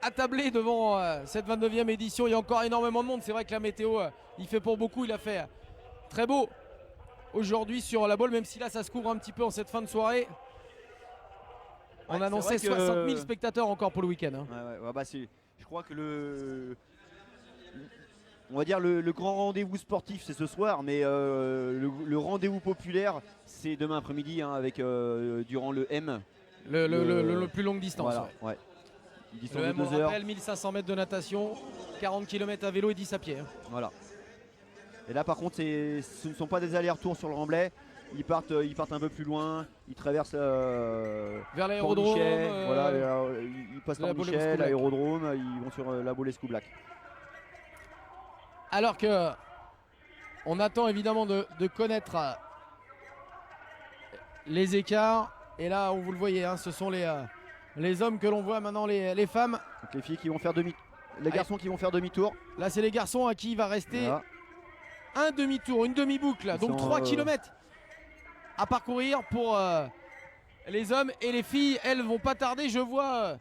attablés devant cette 29e édition. Il y a encore énormément de monde. C'est vrai que la météo, il fait pour beaucoup. Il a fait très beau aujourd'hui sur la Baule, même si là ça se couvre un petit peu en cette fin de soirée. On annonçait 60 000 spectateurs encore pour le week-end. Hein. Bah, je crois que on va dire le grand rendez-vous sportif c'est ce soir, mais le rendez-vous populaire c'est demain après-midi hein, avec durant le M. Le plus longue distance. Voilà, ouais. Le M, on rappelle, 1500 mètres de natation, 40 km à vélo et 10 à pied. Hein. Voilà. Et là par contre ce ne sont pas des allers-retours sur le remblai. Ils partent un peu plus loin, ils traversent vers l'aérodrome, voilà, ils passent par Michel, l'aérodrome, ils vont sur la Baule-Escoublac. Alors que on attend évidemment de connaître les écarts. Et là, vous le voyez, hein, ce sont les hommes que l'on voit maintenant, les femmes. Donc les filles qui vont faire les garçons qui vont faire demi-tour. Là, c'est les garçons à qui il va rester un demi-tour, une demi-boucle, donc 3 km à parcourir pour les hommes. Et les filles, elles vont pas tarder, je vois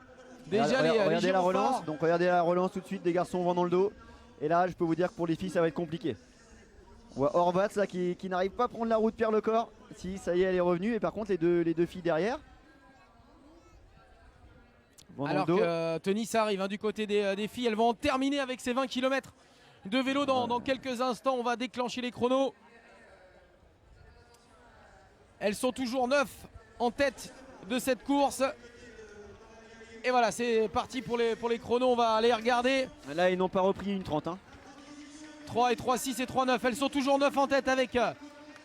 déjà regardez la relance. Donc regardez la relance tout de suite, des garçons vont dans le dos. Et là, je peux vous dire que pour les filles, ça va être compliqué. On voit Horvat là, qui n'arrive pas à prendre la route Pierre Lecor. Si, ça y est, elle est revenue. Et par contre, les deux filles derrière. Alors que Tennis arrive hein, du côté des filles. Elles vont terminer avec ces 20 km de vélo dans quelques instants. On va déclencher les chronos. Elles sont toujours 9 en tête de cette course. Et voilà, c'est parti pour les chronos. On va aller regarder. Là, ils n'ont pas repris une 30. Hein. 3 et 3, 6 et 3, 9. Elles sont toujours 9 en tête avec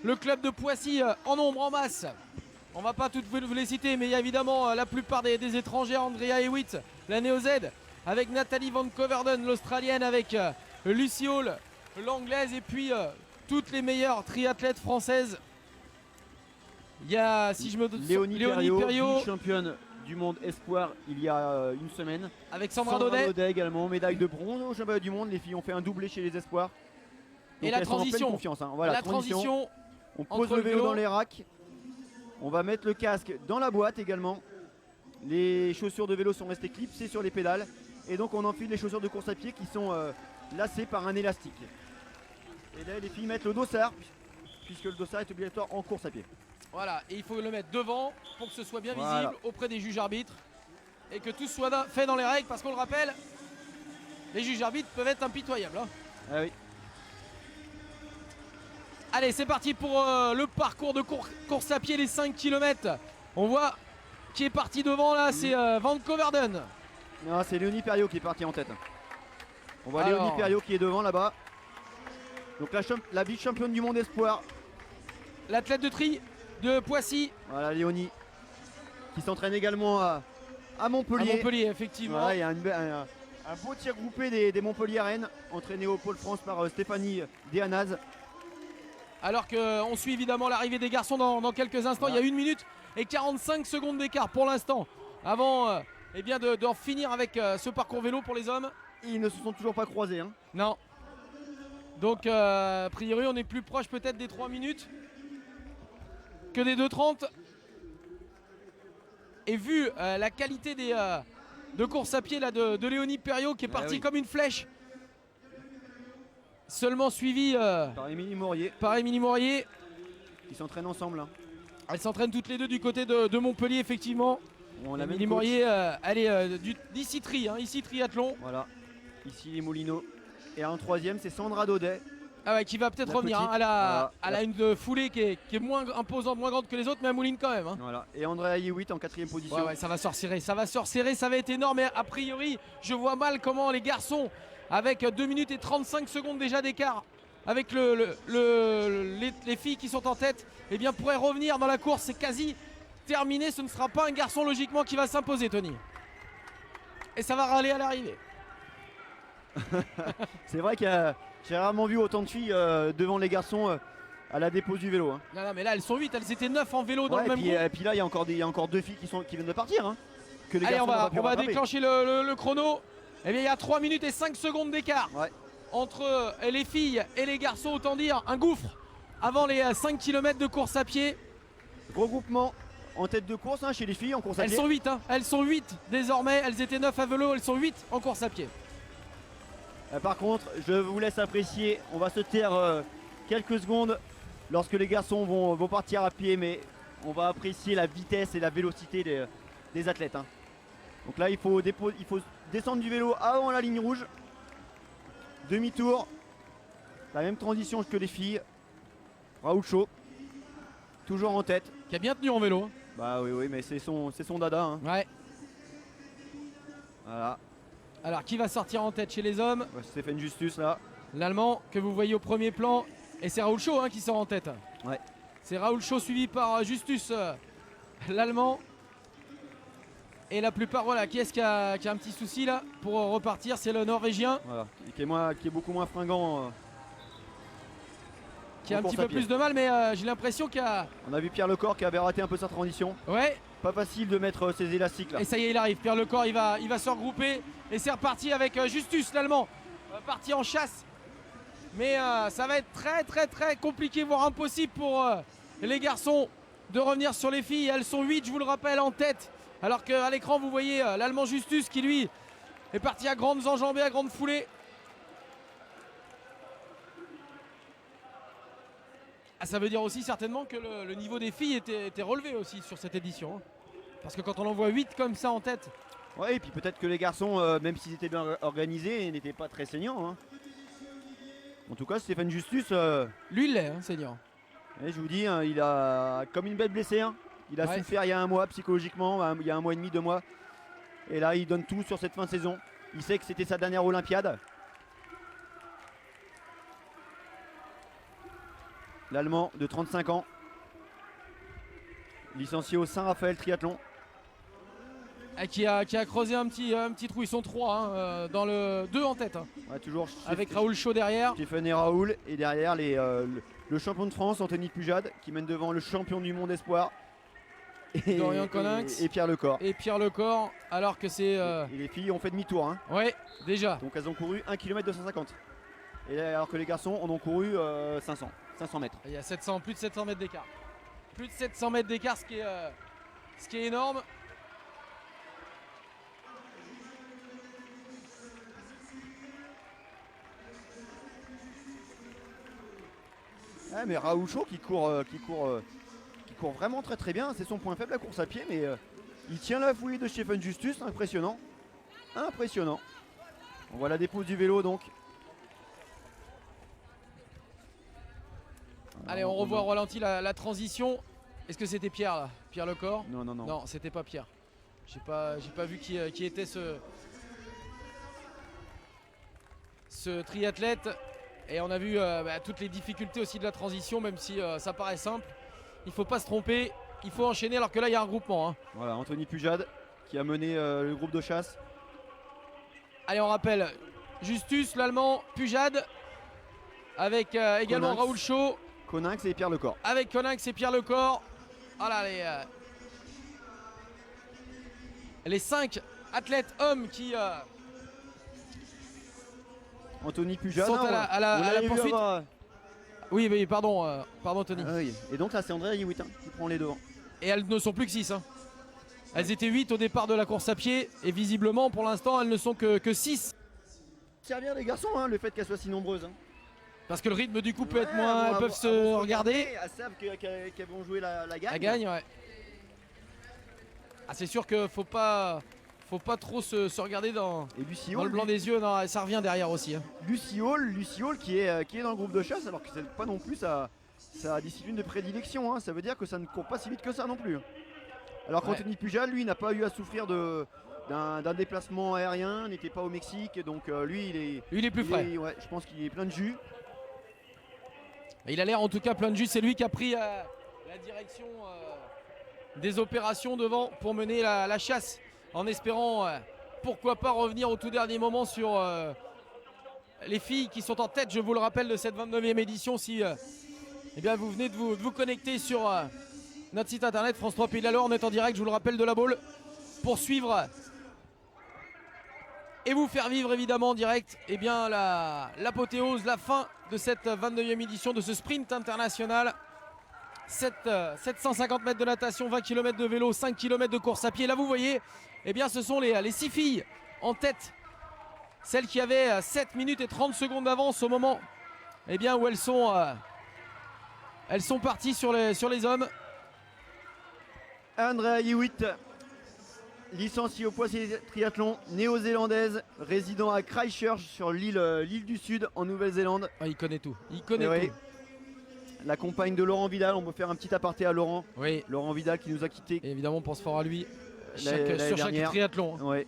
le club de Poissy en nombre, en masse. On va pas toutes vous les citer, mais il y a évidemment la plupart des étrangers. Andrea Hewitt, la Néo-Z, avec Nathalie Van Coverden, l'Australienne, avec Lucy Hall, l'Anglaise, et puis toutes les meilleures triathlètes françaises. Il y a, si je me doute, Léonie Perriot, championne du monde espoir il y a une semaine. Avec Sandra Daudet également, médaille de bronze au championnat du monde. Les filles ont fait un doublé chez les espoirs. Donc et la transition, confiance, hein. Voilà, la transition, on pose le vélo dans les racks. On va mettre le casque dans la boîte également. Les chaussures de vélo sont restées clipsées sur les pédales. Et donc on enfile les chaussures de course à pied qui sont lacées par un élastique. Et là les filles mettent le dossard, puisque le dossard est obligatoire en course à pied. Voilà, et il faut le mettre devant pour que ce soit bien visible auprès des juges arbitres. Et que tout soit fait dans les règles, parce qu'on le rappelle, les juges arbitres peuvent être impitoyables. Hein. Ah oui. Allez, c'est parti pour le parcours de course à pied, les 5 km. On voit qui est parti devant là, c'est Van Coverden. Non, c'est Léonie Perriot qui est parti en tête. On voit Léonie Perriot qui est devant là-bas. Donc la vice-championne du monde espoir. L'athlète de tri de Poissy. Voilà Léonie qui s'entraîne également à Montpellier. À Montpellier, effectivement. Voilà, il y a un beau tir groupé des Montpelliéraines, entraîné au Pôle France par Stéphanie Dehanaz. Alors qu'on suit évidemment l'arrivée des garçons dans quelques instants. Voilà. Il y a 1 minute et 45 secondes d'écart pour l'instant avant eh bien d'en finir avec ce parcours vélo pour les hommes. Ils ne se sont toujours pas croisés. Hein. Non. Donc a priori on est plus proche peut-être des 3 minutes que des 2:30. Et vu la qualité de course à pied là, de Léonie Perriot qui est partie comme une flèche. Seulement suivi par Émilie Morier. Par Émilie Morier. Ils s'entraînent ensemble. Hein. Elles s'entraînent toutes les deux du côté de Montpellier, effectivement. On a même Émilie coach. Morier, elle est d'ici ici triathlon. Voilà, ici les Moulineaux. Et en troisième, c'est Sandra Daudet. Ah ouais, qui va peut-être La revenir. petite, Elle a voilà. une foulée qui est moins imposante, moins grande que les autres, mais elle mouline quand même. Voilà. Et Andrea Hewitt en quatrième position. Ouais, ça va se resserrer, ça va être énorme. Mais a priori, je vois mal comment les garçons, avec 2 minutes et 35 secondes déjà d'écart, avec les filles qui sont en tête, eh bien pourraient revenir dans la course. C'est quasi terminé. Ce ne sera pas un garçon logiquement qui va s'imposer, Tony. Et ça va râler à l'arrivée. C'est vrai que j'ai rarement vu autant de filles devant les garçons à la dépose du vélo. Hein. Non, mais là elles sont 8, elles étaient 9 en vélo dans Ouais, le même groupe. et puis là, il y a encore 2 filles qui viennent de partir. Hein, que les Allez, garçons on n'ont pas pu va rattraper. déclencher le chrono. Eh bien, il y a 3 minutes et 5 secondes d'écart Ouais. entre les filles et les garçons. Autant dire un gouffre avant les 5 km de course à pied. Regroupement en tête de course hein, chez les filles en course à Elles pied. sont 8, hein. Elles sont 8 désormais. Elles étaient 9 à vélo, elles sont 8 en course à pied. Par contre, je vous laisse apprécier. On va se taire quelques secondes lorsque les garçons vont partir à pied, mais on va apprécier la vitesse et la vélocité des athlètes. Hein. Donc là, il faut descendre du vélo avant la ligne rouge. Demi-tour. La même transition que les filles. Raoul Chaud. Toujours en tête. Qui a bien tenu en vélo. Bah oui, mais c'est son dada. Hein. Ouais. Voilà. Alors, qui va sortir en tête chez les hommes? Stéphane Justus là. L'Allemand que vous voyez au premier plan. Et c'est Raoul Chaud hein, qui sort en tête. Ouais. C'est Raoul Chaud suivi par Justus, l'Allemand. Et la plupart, voilà, qui est-ce qui a un petit souci là pour repartir? C'est le Norvégien. Voilà. Et qui est beaucoup moins fringant. Qui a en un petit course à peu pied. plus de mal, mais j'ai l'impression qu'il y a. On a vu Pierre Lecor qui avait raté un peu sa transition. Ouais, Pas facile de mettre ses élastiques là. et ça y est, il arrive. Pierre Lecor, il va se regrouper. Et c'est reparti avec Justus, l'Allemand. Parti en chasse. Mais ça va être très compliqué, voire impossible pour les garçons de revenir sur les filles. Elles sont 8, je vous le rappelle, en tête. Alors qu'à l'écran, vous voyez l'Allemand Justus qui, lui, est parti à grandes enjambées, à grandes foulées. Ah, ça veut dire aussi certainement que le niveau des filles était relevé aussi sur cette édition. Hein. Parce que quand on en voit 8 comme ça en tête. Ouais, et puis peut-être que les garçons, même s'ils étaient bien organisés, n'étaient pas très saignants. Hein. En tout cas, Stéphane Justus, Lui, il l'est, hein, senior. je vous dis, hein, il a comme une bête blessée. Hein. Il a Ouais. souffert il y a 1 mois psychologiquement, il y a 1 mois et demi, 2 mois. Et là, il donne tout sur cette fin de saison. Il sait que c'était sa dernière Olympiade. L'Allemand de 35 ans, licencié au Saint-Raphaël Triathlon. Qui a creusé un petit trou. Ils sont 3 hein, dans le 2 en tête. Hein, Ouais, toujours avec Raoul Chaud derrière. Stéphane et Raoul. Et derrière, le champion de France, Anthony Pujade, qui mène devant le champion du monde espoir. Dorian Coninx. Et Pierre Lecor. Et Pierre Lecor, alors que c'est. Et les filles ont fait demi-tour. Hein. Ouais, déjà. Donc elles ont couru 1 km 250. Et alors que les garçons en ont couru 500 mètres. Il y a plus de 700 mètres d'écart. Plus de 700 mètres d'écart, ce qui est énorme. Ouais, mais Raoul Chaud qui court vraiment très bien. C'est son point faible la course à pied, mais il tient la foulée de Stéphane Justus. Impressionnant. Impressionnant. On voit la dépose du vélo donc. Allez, on revoit au ralenti la transition. Est-ce que c'était Pierre là? Pierre Lecor? Non. Non, c'était pas Pierre. J'ai pas vu qui était ce triathlète. Et on a vu toutes les difficultés aussi de la transition, même si ça paraît simple. Il faut pas se tromper, il faut enchaîner alors que là il y a un regroupement. Hein. Voilà, Anthony Pujade qui a mené le groupe de chasse. Allez, on rappelle Justus, l'Allemand, Pujade, avec également Coninx. Raoul Chaud, Coninx et Pierre Lecor. avec Coninx et Pierre Lecor. Voilà les 5 athlètes hommes qui Anthony Pujade. sont hein, à la on l'avait vu poursuite. avoir- Oui, pardon Tony. Ah oui. Et donc là c'est Andrea Hewitt qui prend les devants. Et elles ne sont plus que 6. Hein. Elles étaient 8 au départ de la course à pied. Et visiblement, pour l'instant, elles ne sont que 6. Servir les garçons, hein, le fait qu'elles soient si nombreuses. Hein. Parce que le rythme du coup peut être moins, elles peuvent se regarder. Elles savent qu'elles vont jouer la gagne. La gagne, ouais. Ah, c'est sûr que faut pas trop se regarder dans le blanc des yeux. Non, ça revient derrière aussi. Hein. Lucy Hall qui est dans le groupe de chasse, alors que c'est pas non plus sa discipline de prédilection. Hein. Ça veut dire que ça ne court pas si vite que ça non plus. Alors qu'Anthony Pujal, lui, n'a pas eu à souffrir d'un déplacement aérien, n'était pas au Mexique, donc lui, il est plus frais. Je pense qu'il est plein de jus. Il a l'air en tout cas plein de jus. C'est lui qui a pris la direction des opérations devant pour mener la chasse, en espérant pourquoi pas revenir au tout dernier moment sur les filles qui sont en tête, je vous le rappelle, de cette 29e édition. Si eh bien, vous venez de vous connecter sur notre site internet France 3 Pays de la Loire, on est en direct, je vous le rappelle, de la Baule, pour suivre et vous faire vivre évidemment en direct eh bien, l'apothéose, la fin de cette 29e édition de ce sprint international. 750 mètres de natation, 20 km de vélo, 5 km de course à pied. Là vous voyez, eh bien, ce sont les 6 filles en tête. Celles qui avaient 7 minutes et 30 secondes d'avance au moment eh bien, où elles sont parties sur les hommes. Andrea Hewitt, licenciée au Poissy Triathlon, néo-zélandaise, résident à Christchurch sur l'île du Sud en Nouvelle-Zélande. Ah, il connaît tout. Il connaît tout. La compagne de Laurent Vidal, on peut faire un petit aparté à Laurent. Oui. Petit Vidal qui nous a quittés. Évidemment, on pense fort à lui sur chaque triathlon. Ouais.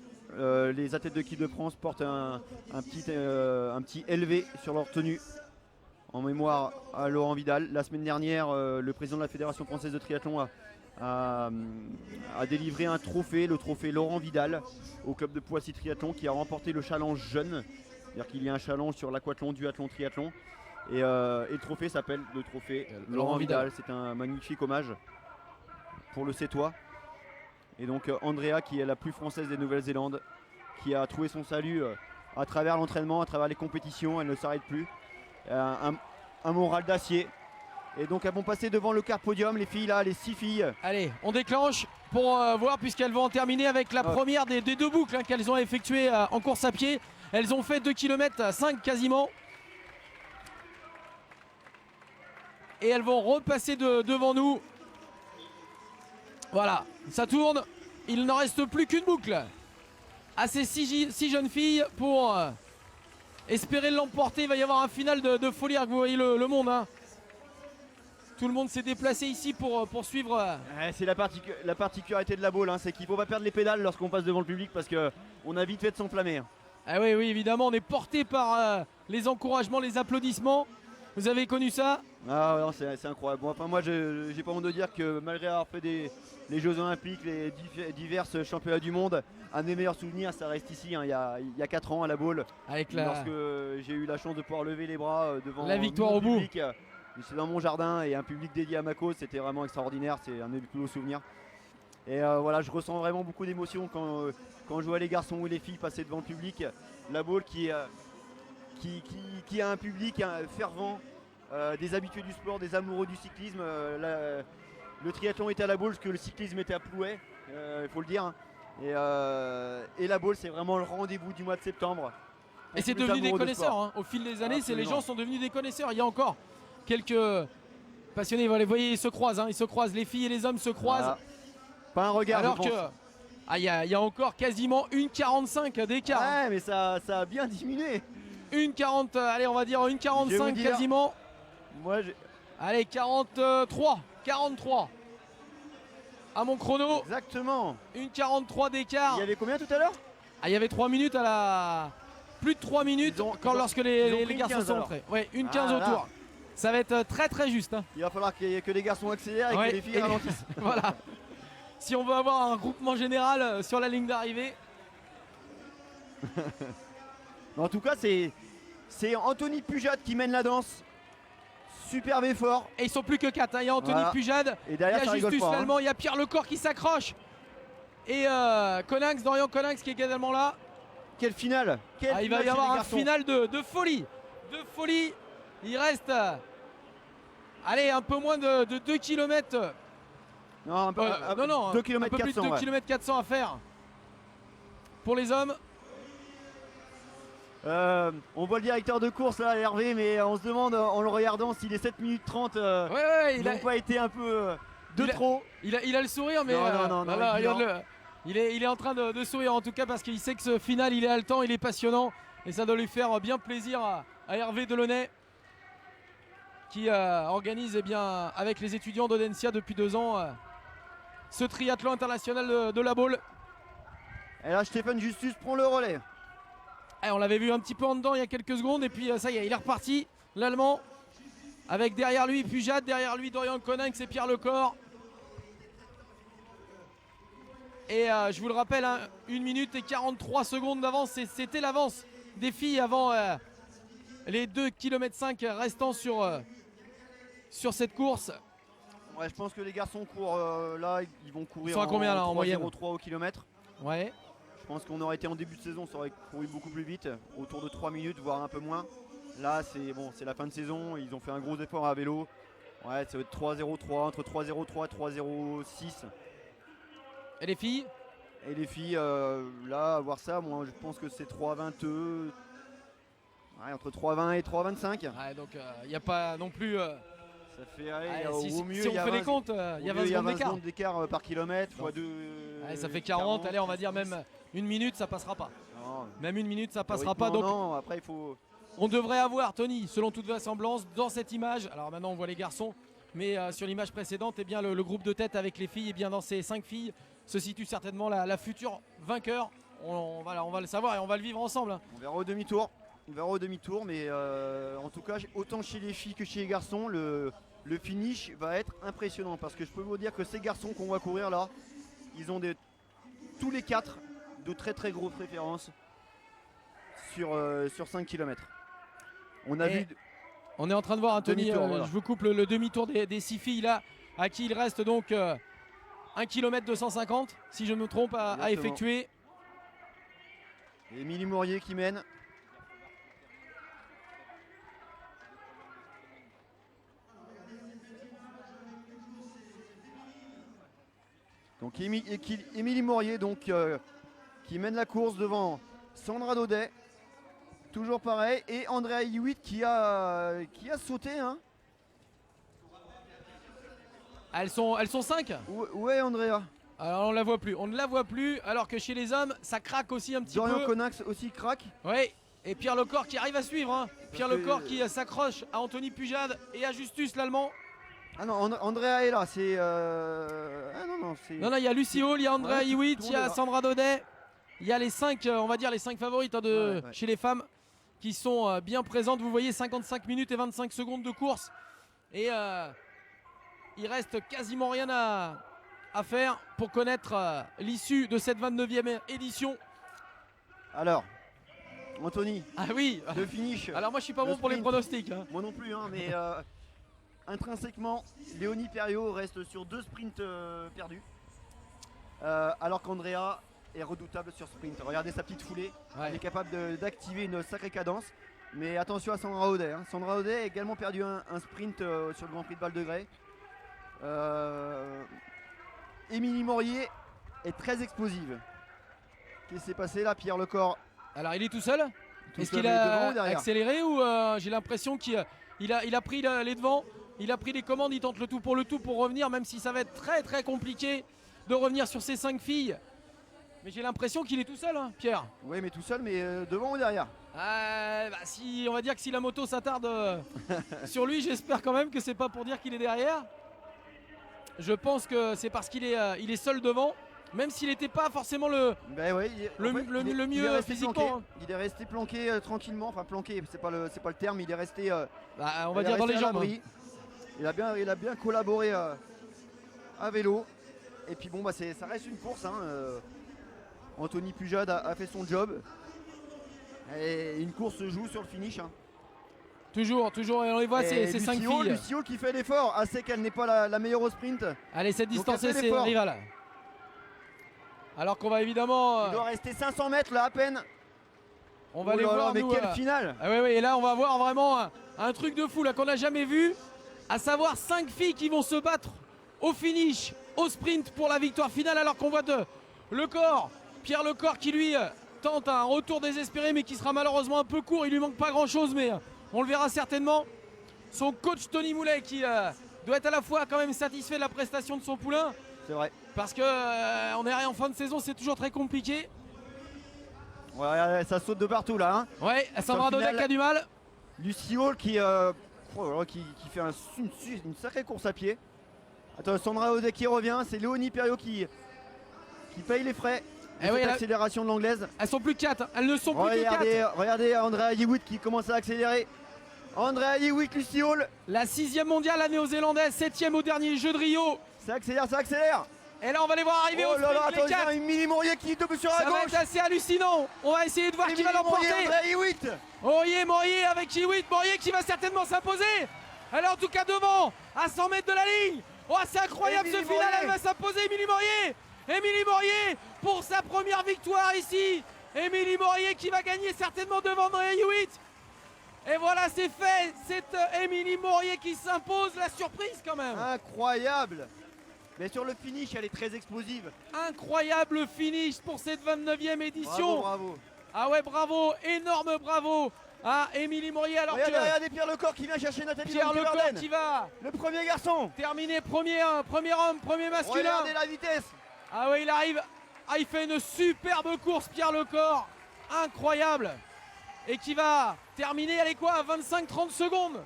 Les athlètes de l'équipe de France portent un petit LV sur leur tenue en mémoire à Laurent Vidal. La semaine dernière, le président de la Fédération française de triathlon a délivré un trophée, le trophée Laurent Vidal, au club de Poissy Triathlon, qui a remporté le challenge jeune. C'est-à-dire qu'il y a un challenge sur l'aquathlon, duathlon, triathlon. Et le trophée s'appelle le trophée Laurent Vidal. C'est un magnifique hommage pour le Sétois. Et donc Andrea, qui est la plus française des Nouvelle-Zélande, qui a trouvé son salut à travers l'entraînement, à travers les compétitions. Elle ne s'arrête plus. Un moral d'acier. Et donc elles vont passer devant le quart podium, les filles là, les 6 filles. Allez, on déclenche pour voir, puisqu'elles vont en terminer avec la première des 2 boucles qu'elles ont effectuées en course à pied. Elles ont fait 2 km 5 quasiment. Et elles vont repasser devant nous. Voilà, ça tourne. Il n'en reste plus qu'une boucle à ces 6 jeunes filles pour espérer l'emporter. Il va y avoir un final de folie. Vous voyez le monde. Hein. Tout le monde s'est déplacé ici pour suivre. C'est la particularité de la Baule, hein, c'est qu'il ne faut pas perdre les pédales lorsqu'on passe devant le public parce qu'on a vite fait de s'enflammer. Ah oui, évidemment, on est porté par les encouragements, les applaudissements. Vous avez connu ça? Ah non, c'est incroyable. Bon, enfin, moi, j'ai pas honte de dire que malgré avoir fait les Jeux Olympiques, les diverses championnats du monde, un des meilleurs souvenirs, ça reste ici, hein, il y a 4 ans à la Baule. Lorsque j'ai eu la chance de pouvoir lever les bras devant la victoire au bout. C'est dans mon jardin et un public dédié à ma cause, c'était vraiment extraordinaire, c'est un des plus beaux souvenirs. Et voilà, je ressens vraiment beaucoup d'émotion quand je vois les garçons et les filles passer devant le public. La Baule qui a un public fervent, des habitués du sport, des amoureux du cyclisme. Le triathlon était à la Baule, ce que le cyclisme était à Plouay, il faut le dire. Et la Baule, c'est vraiment le rendez-vous du mois de septembre. Et c'est devenu des connaisseurs, hein. Au fil des années, les gens sont devenus des connaisseurs. Il y a encore quelques passionnés, vous voyez, ils se croisent, les filles et les hommes se croisent. Voilà. Pas un regard. Alors que il y a encore quasiment 1,45 d'écart. Ouais, mais ça a bien diminué. 1,40, allez, on va dire 1,45 quasiment. Allez, 43 à mon chrono. Exactement. 1,43 d'écart. Il y avait combien tout à l'heure? Il y avait 3 minutes plus de 3 minutes lorsque les garçons sont entrés. Ouais, 1,15 au tour. Ça va être très très juste. Hein. Il va falloir que les garçons accélèrent et que les filles ralentissent. Voilà. Si on veut avoir un regroupement général sur la ligne d'arrivée. En tout cas, c'est Anthony Pujade qui mène la danse. Superbe effort. Et ils sont plus que 4. Hein. Il y a Anthony Pujade, et derrière, il y a Justus l'Allemand, il y a Pierre Lecor qui s'accroche. Et Dorian Coninx qui est également là. Quelle finale, il va y avoir un final de folie. De folie. Il reste un peu moins de 2 km. Non, 2 km un peu 400, plus de 2 km 400 à faire pour les hommes. On voit le directeur de course là, Hervé, mais on se demande en le regardant si les 7 minutes 30 Ouais, n'ont pas été un peu trop. Il a le sourire, mais Non, voilà, il dit non. regarde-le. Il est en train de sourire en tout cas parce qu'il sait que ce final il est haletant, il est passionnant et ça doit lui faire bien plaisir à Hervé Delaunay qui organise eh bien, avec les étudiants d'Audencia depuis 2 ans ce triathlon international de la Baule. Et là Stéphane Justus prend le relais. On l'avait vu un petit peu en dedans il y a quelques secondes et puis ça y est, il est reparti, l'Allemand, avec derrière lui Pujade, derrière lui Dorian Coninx et Pierre Lecor. Et je vous le rappelle, 1 minute et 43 secondes d'avance, c'était l'avance des filles avant les 2,5 km restants sur cette course. Ouais, je pense que les garçons courent là, ils vont courir Ils sont à combien là en moyenne? 3,03 au kilomètre. Ouais. Je pense qu'on aurait été en début de saison, ça aurait couru beaucoup plus vite, autour de 3 minutes, voire un peu moins. Là, c'est la fin de saison, ils ont fait un gros effort à vélo. Ouais, ça va être 3,03, entre 3,03 et 3,06. Et les filles? Et les filles, là, à voir ça, moi je pense que c'est 3,22. Ouais, entre 3,20 et 3,25. Ouais, donc il n'y a pas non plus. Ça fait, allez, au mieux, si on fait les comptes, il y a 20 secondes d'écart. Par kilomètre, fois 2. Ça fait 40, allez, on va dire même 1 minute, ça passera pas. Non. Même 1 minute, ça passera pas. Donc, non, après il faut. On devrait avoir, Tony, selon toute vraisemblance, dans cette image. Alors maintenant, on voit les garçons, mais sur l'image précédente, eh bien, le groupe de tête avec les filles, eh bien, dans ces 5 filles, se situe certainement la future vainqueur. On va le savoir et on va le vivre ensemble. On verra au demi-tour. Mais en tout cas, autant chez les filles que chez les garçons, le finish va être impressionnant parce que je peux vous dire que ces garçons qu'on va courir là, ils ont tous les 4 de très très grosses références sur 5 km. On est en train de voir, Anthony, voilà. je vous coupe le demi-tour des 6 filles là, à qui il reste donc 1 km 250, si je ne me trompe, à effectuer. Émilie Mourier qui mène. Donc Émilie Mourier donc, qui mène la course devant Sandra Daudet. Toujours pareil. Et Andrea Hewitt qui a sauté. Hein. Elles sont 5. Où est Andrea? Alors on ne la voit plus, alors que chez les hommes ça craque aussi un petit peu. Dorian Coninx aussi craque. Oui, et Pierre Lecor qui arrive à suivre. Hein. Pierre Lecor qui s'accroche à Anthony Pujade et à Justus l'Allemand. Ah non, Andrea est là, c'est... Non, il y a Lucie Hall, il y a Andrea Hewitt, il y a Sandra Daudet. Il y a les 5, on va dire les 5 favorites chez les femmes qui sont bien présentes. Vous voyez 55 minutes et 25 secondes de course. Et il reste quasiment rien à faire pour connaître l'issue de cette 29e édition. Alors, Anthony, ah oui, le finish. Alors moi je suis pas bon pour les pronostics. Hein. Moi non plus, hein, mais intrinsèquement, Léonie Perriot reste sur 2 sprints perdus. Alors qu'Andrea est redoutable sur sprint. Regardez sa petite foulée, elle est capable d'activer une sacrée cadence. Mais attention à Sandra Audet. Hein. Sandra Audet a également perdu un sprint sur le Grand Prix de Val-de-Grès. Émilie Mourier est très explosive. Qu'est-ce qui s'est passé là, Pierre Lecor? Alors il est tout seul. Est-ce qu'il a accéléré ou j'ai l'impression qu'il a pris les devants, il a pris les commandes, il tente le tout pour revenir, même si ça va être très très compliqué de revenir sur ces 5 filles. Mais j'ai l'impression qu'il est tout seul, hein, Pierre. Oui, mais tout seul, mais devant ou derrière? On va dire que si la moto s'attarde sur lui, j'espère quand même que c'est pas pour dire qu'il est derrière. Je pense que c'est parce qu'il est seul devant, même s'il n'était pas forcément le mieux physiquement. Il est resté planqué tranquillement, enfin planqué, c'est pas le terme, il est resté. On va dire dans les jambes. Il a bien collaboré à vélo. Et puis bon, ça reste une course. Hein, Anthony Pujade a fait son job. Et une course se joue sur le finish. Hein. Toujours, et on les voit, ces 5 filles. Lucie Hall qui fait l'effort, elle sait qu'elle n'est pas la meilleure au sprint. Allez, cette distancée, c'est rival. Alors qu'on va évidemment. Il doit rester 500 mètres là à peine. On va aller voir. Mais quelle finale! Oui, et là on va voir vraiment un truc de fou là qu'on n'a jamais vu. À savoir 5 filles qui vont se battre au finish, au sprint pour la victoire finale, alors qu'on voit Lecor, Pierre Lecor qui lui tente un retour désespéré mais qui sera malheureusement un peu court. Il lui manque pas grand chose mais on le verra certainement. Son coach Tony Moulet qui doit être à la fois quand même satisfait de la prestation de son poulain. C'est vrai. Parce que on est en fin de saison, c'est toujours très compliqué. Ouais, ça saute de partout là. Hein. Ouais, Sandra Dodek a du mal. Lucy Hall qui fait une sacrée course à pied. Attends, Sandra Dodek qui revient, c'est Léonie Perriot qui paye les frais. Et oui, l'accélération de l'anglaise. Elles sont plus que 4, elles ne sont plus que 4. Regardez Andrea Hewitt qui commence à accélérer. Andrea Hewitt, Lucy Hall. La 6e mondiale, la néo-zélandaise, 7e au dernier jeu de Rio. Ça accélère, ça accélère. Et là on va les voir arriver au sprint, les 4. Une Mini Mourier qui double sur la gauche. Ça va être assez hallucinant. On va essayer de voir qui va l'emporter. Morier avec Hewitt. Morier qui va certainement s'imposer. Elle est en tout cas devant, à 100 mètres de la ligne. Oh, c'est incroyable ce final, elle va s'imposer, Émilie Morier. Émilie Morier pour sa première victoire ici. Émilie Morier qui va gagner certainement devant Andrea Hewitt. Et voilà, c'est fait. C'est Émilie Morier qui s'impose, la surprise quand même. Incroyable. Mais sur le finish, elle est très explosive. Incroyable finish pour cette 29e édition. Bravo. Ah ouais, bravo, énorme bravo à Émilie Morier. Alors regardez Pierre Lecor qui vient chercher Nathalie Pierre Lecor qui va le premier garçon terminer premier homme, premier masculin. Regardez la vitesse. Ah ouais, il arrive. Ah, il fait une superbe course, Pierre Lecor. Incroyable. Et qui va terminer, elle est quoi, à 25-30 secondes.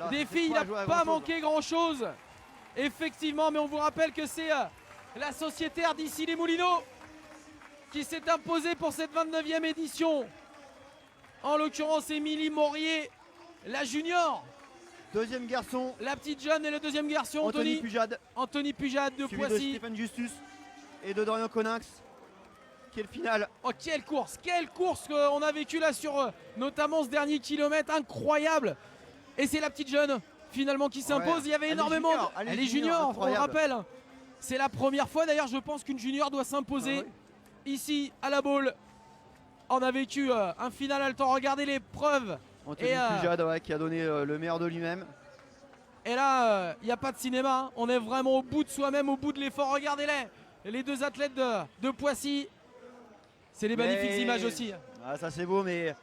Des filles, il n'a pas manqué grand-chose. Effectivement, mais on vous rappelle que c'est la sociétaire d'ici les Moulineaux qui s'est imposée pour cette 29e édition. En l'occurrence, Émilie Morier, la junior. Deuxième garçon. La petite jeune et le deuxième garçon, Anthony Pujade. Anthony Pujade de suivi Poissy. De Stéphane Justus et de Dorian Coninx. Quelle finale. Oh, quelle course qu'on a vécue là sur notamment ce dernier kilomètre, incroyable. Et c'est la petite jeune finalement qui s'impose. Il y avait énormément. Elle est junior, on le rappelle. C'est la première fois d'ailleurs, je pense qu'une junior doit s'imposer ici à la Baule. On a vécu un final à le temps. Regardez l'épreuve. Anthony Pujade qui a donné le meilleur de lui-même. Et là, il n'y a pas de cinéma. Hein. On est vraiment au bout de soi-même, au bout de l'effort. Regardez-les. Les deux athlètes de Poissy. C'est des magnifiques images aussi. Ah, ça c'est beau, mais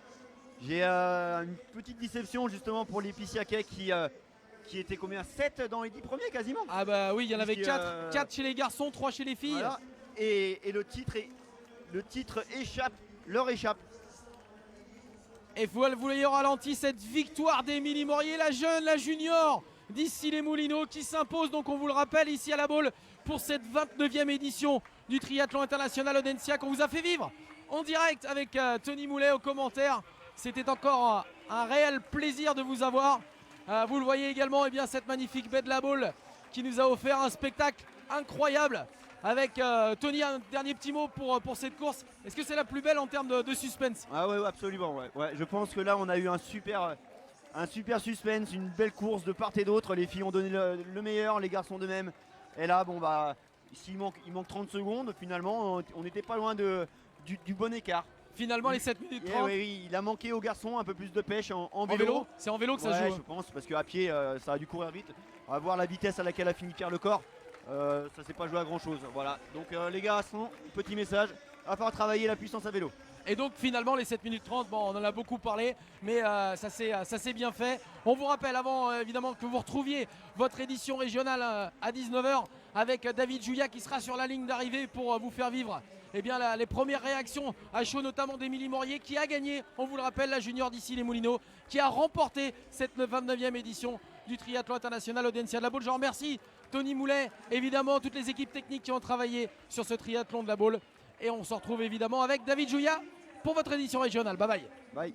j'ai une petite déception justement pour les Pissiaquais qui étaient combien 7 dans les 10 premiers quasiment. Ah bah oui, il y en avait 4. 4 chez les garçons, 3 chez les filles. Voilà. Et le titre leur échappe. Et vous voyez au ralenti cette victoire d'Émilie Morier, la jeune, la junior d'ici les Moulineaux qui s'impose, donc on vous le rappelle, ici à la Baule pour cette 29e édition du triathlon international Audencia qu'on vous a fait vivre en direct avec Tony Moulet aux commentaires. C'était encore un réel plaisir de vous avoir. Vous le voyez également, cette magnifique baie de la Baule qui nous a offert un spectacle incroyable. Avec Tony, un dernier petit mot pour cette course. Est-ce que c'est la plus belle en termes de suspense? Ah ouais, absolument. Ouais. Je pense que là, on a eu un super suspense, une belle course de part et d'autre. Les filles ont donné le meilleur, les garçons de même. Et là, bon bah, il manque 30 secondes. Finalement, on n'était pas loin du bon écart. Finalement, les 7 minutes 30. Oui, il a manqué aux garçons un peu plus de pêche en vélo. C'est en vélo que ça se joue. Je pense, parce qu'à pied, ça a dû courir vite. On va voir la vitesse à laquelle a fini Pierre Lecor. Ça s'est pas joué à grand chose. Voilà. Donc les garçons, petit message, il va falloir travailler la puissance à vélo. Et donc finalement les 7 minutes 30, bon, on en a beaucoup parlé, mais ça s'est bien fait. On vous rappelle avant évidemment que vous retrouviez votre édition régionale à 19h avec David Jouya qui sera sur la ligne d'arrivée pour vous faire vivre les premières réactions à chaud, notamment d'Émilie Morier qui a gagné, on vous le rappelle, la junior d'ici les Moulineaux, qui a remporté cette 29e édition du triathlon international Audencia de la Baule. Je remercie Tony Moulet, évidemment toutes les équipes techniques qui ont travaillé sur ce triathlon de la Baule. Et on se retrouve évidemment avec David Jouya pour votre édition régionale. Bye bye. Bye.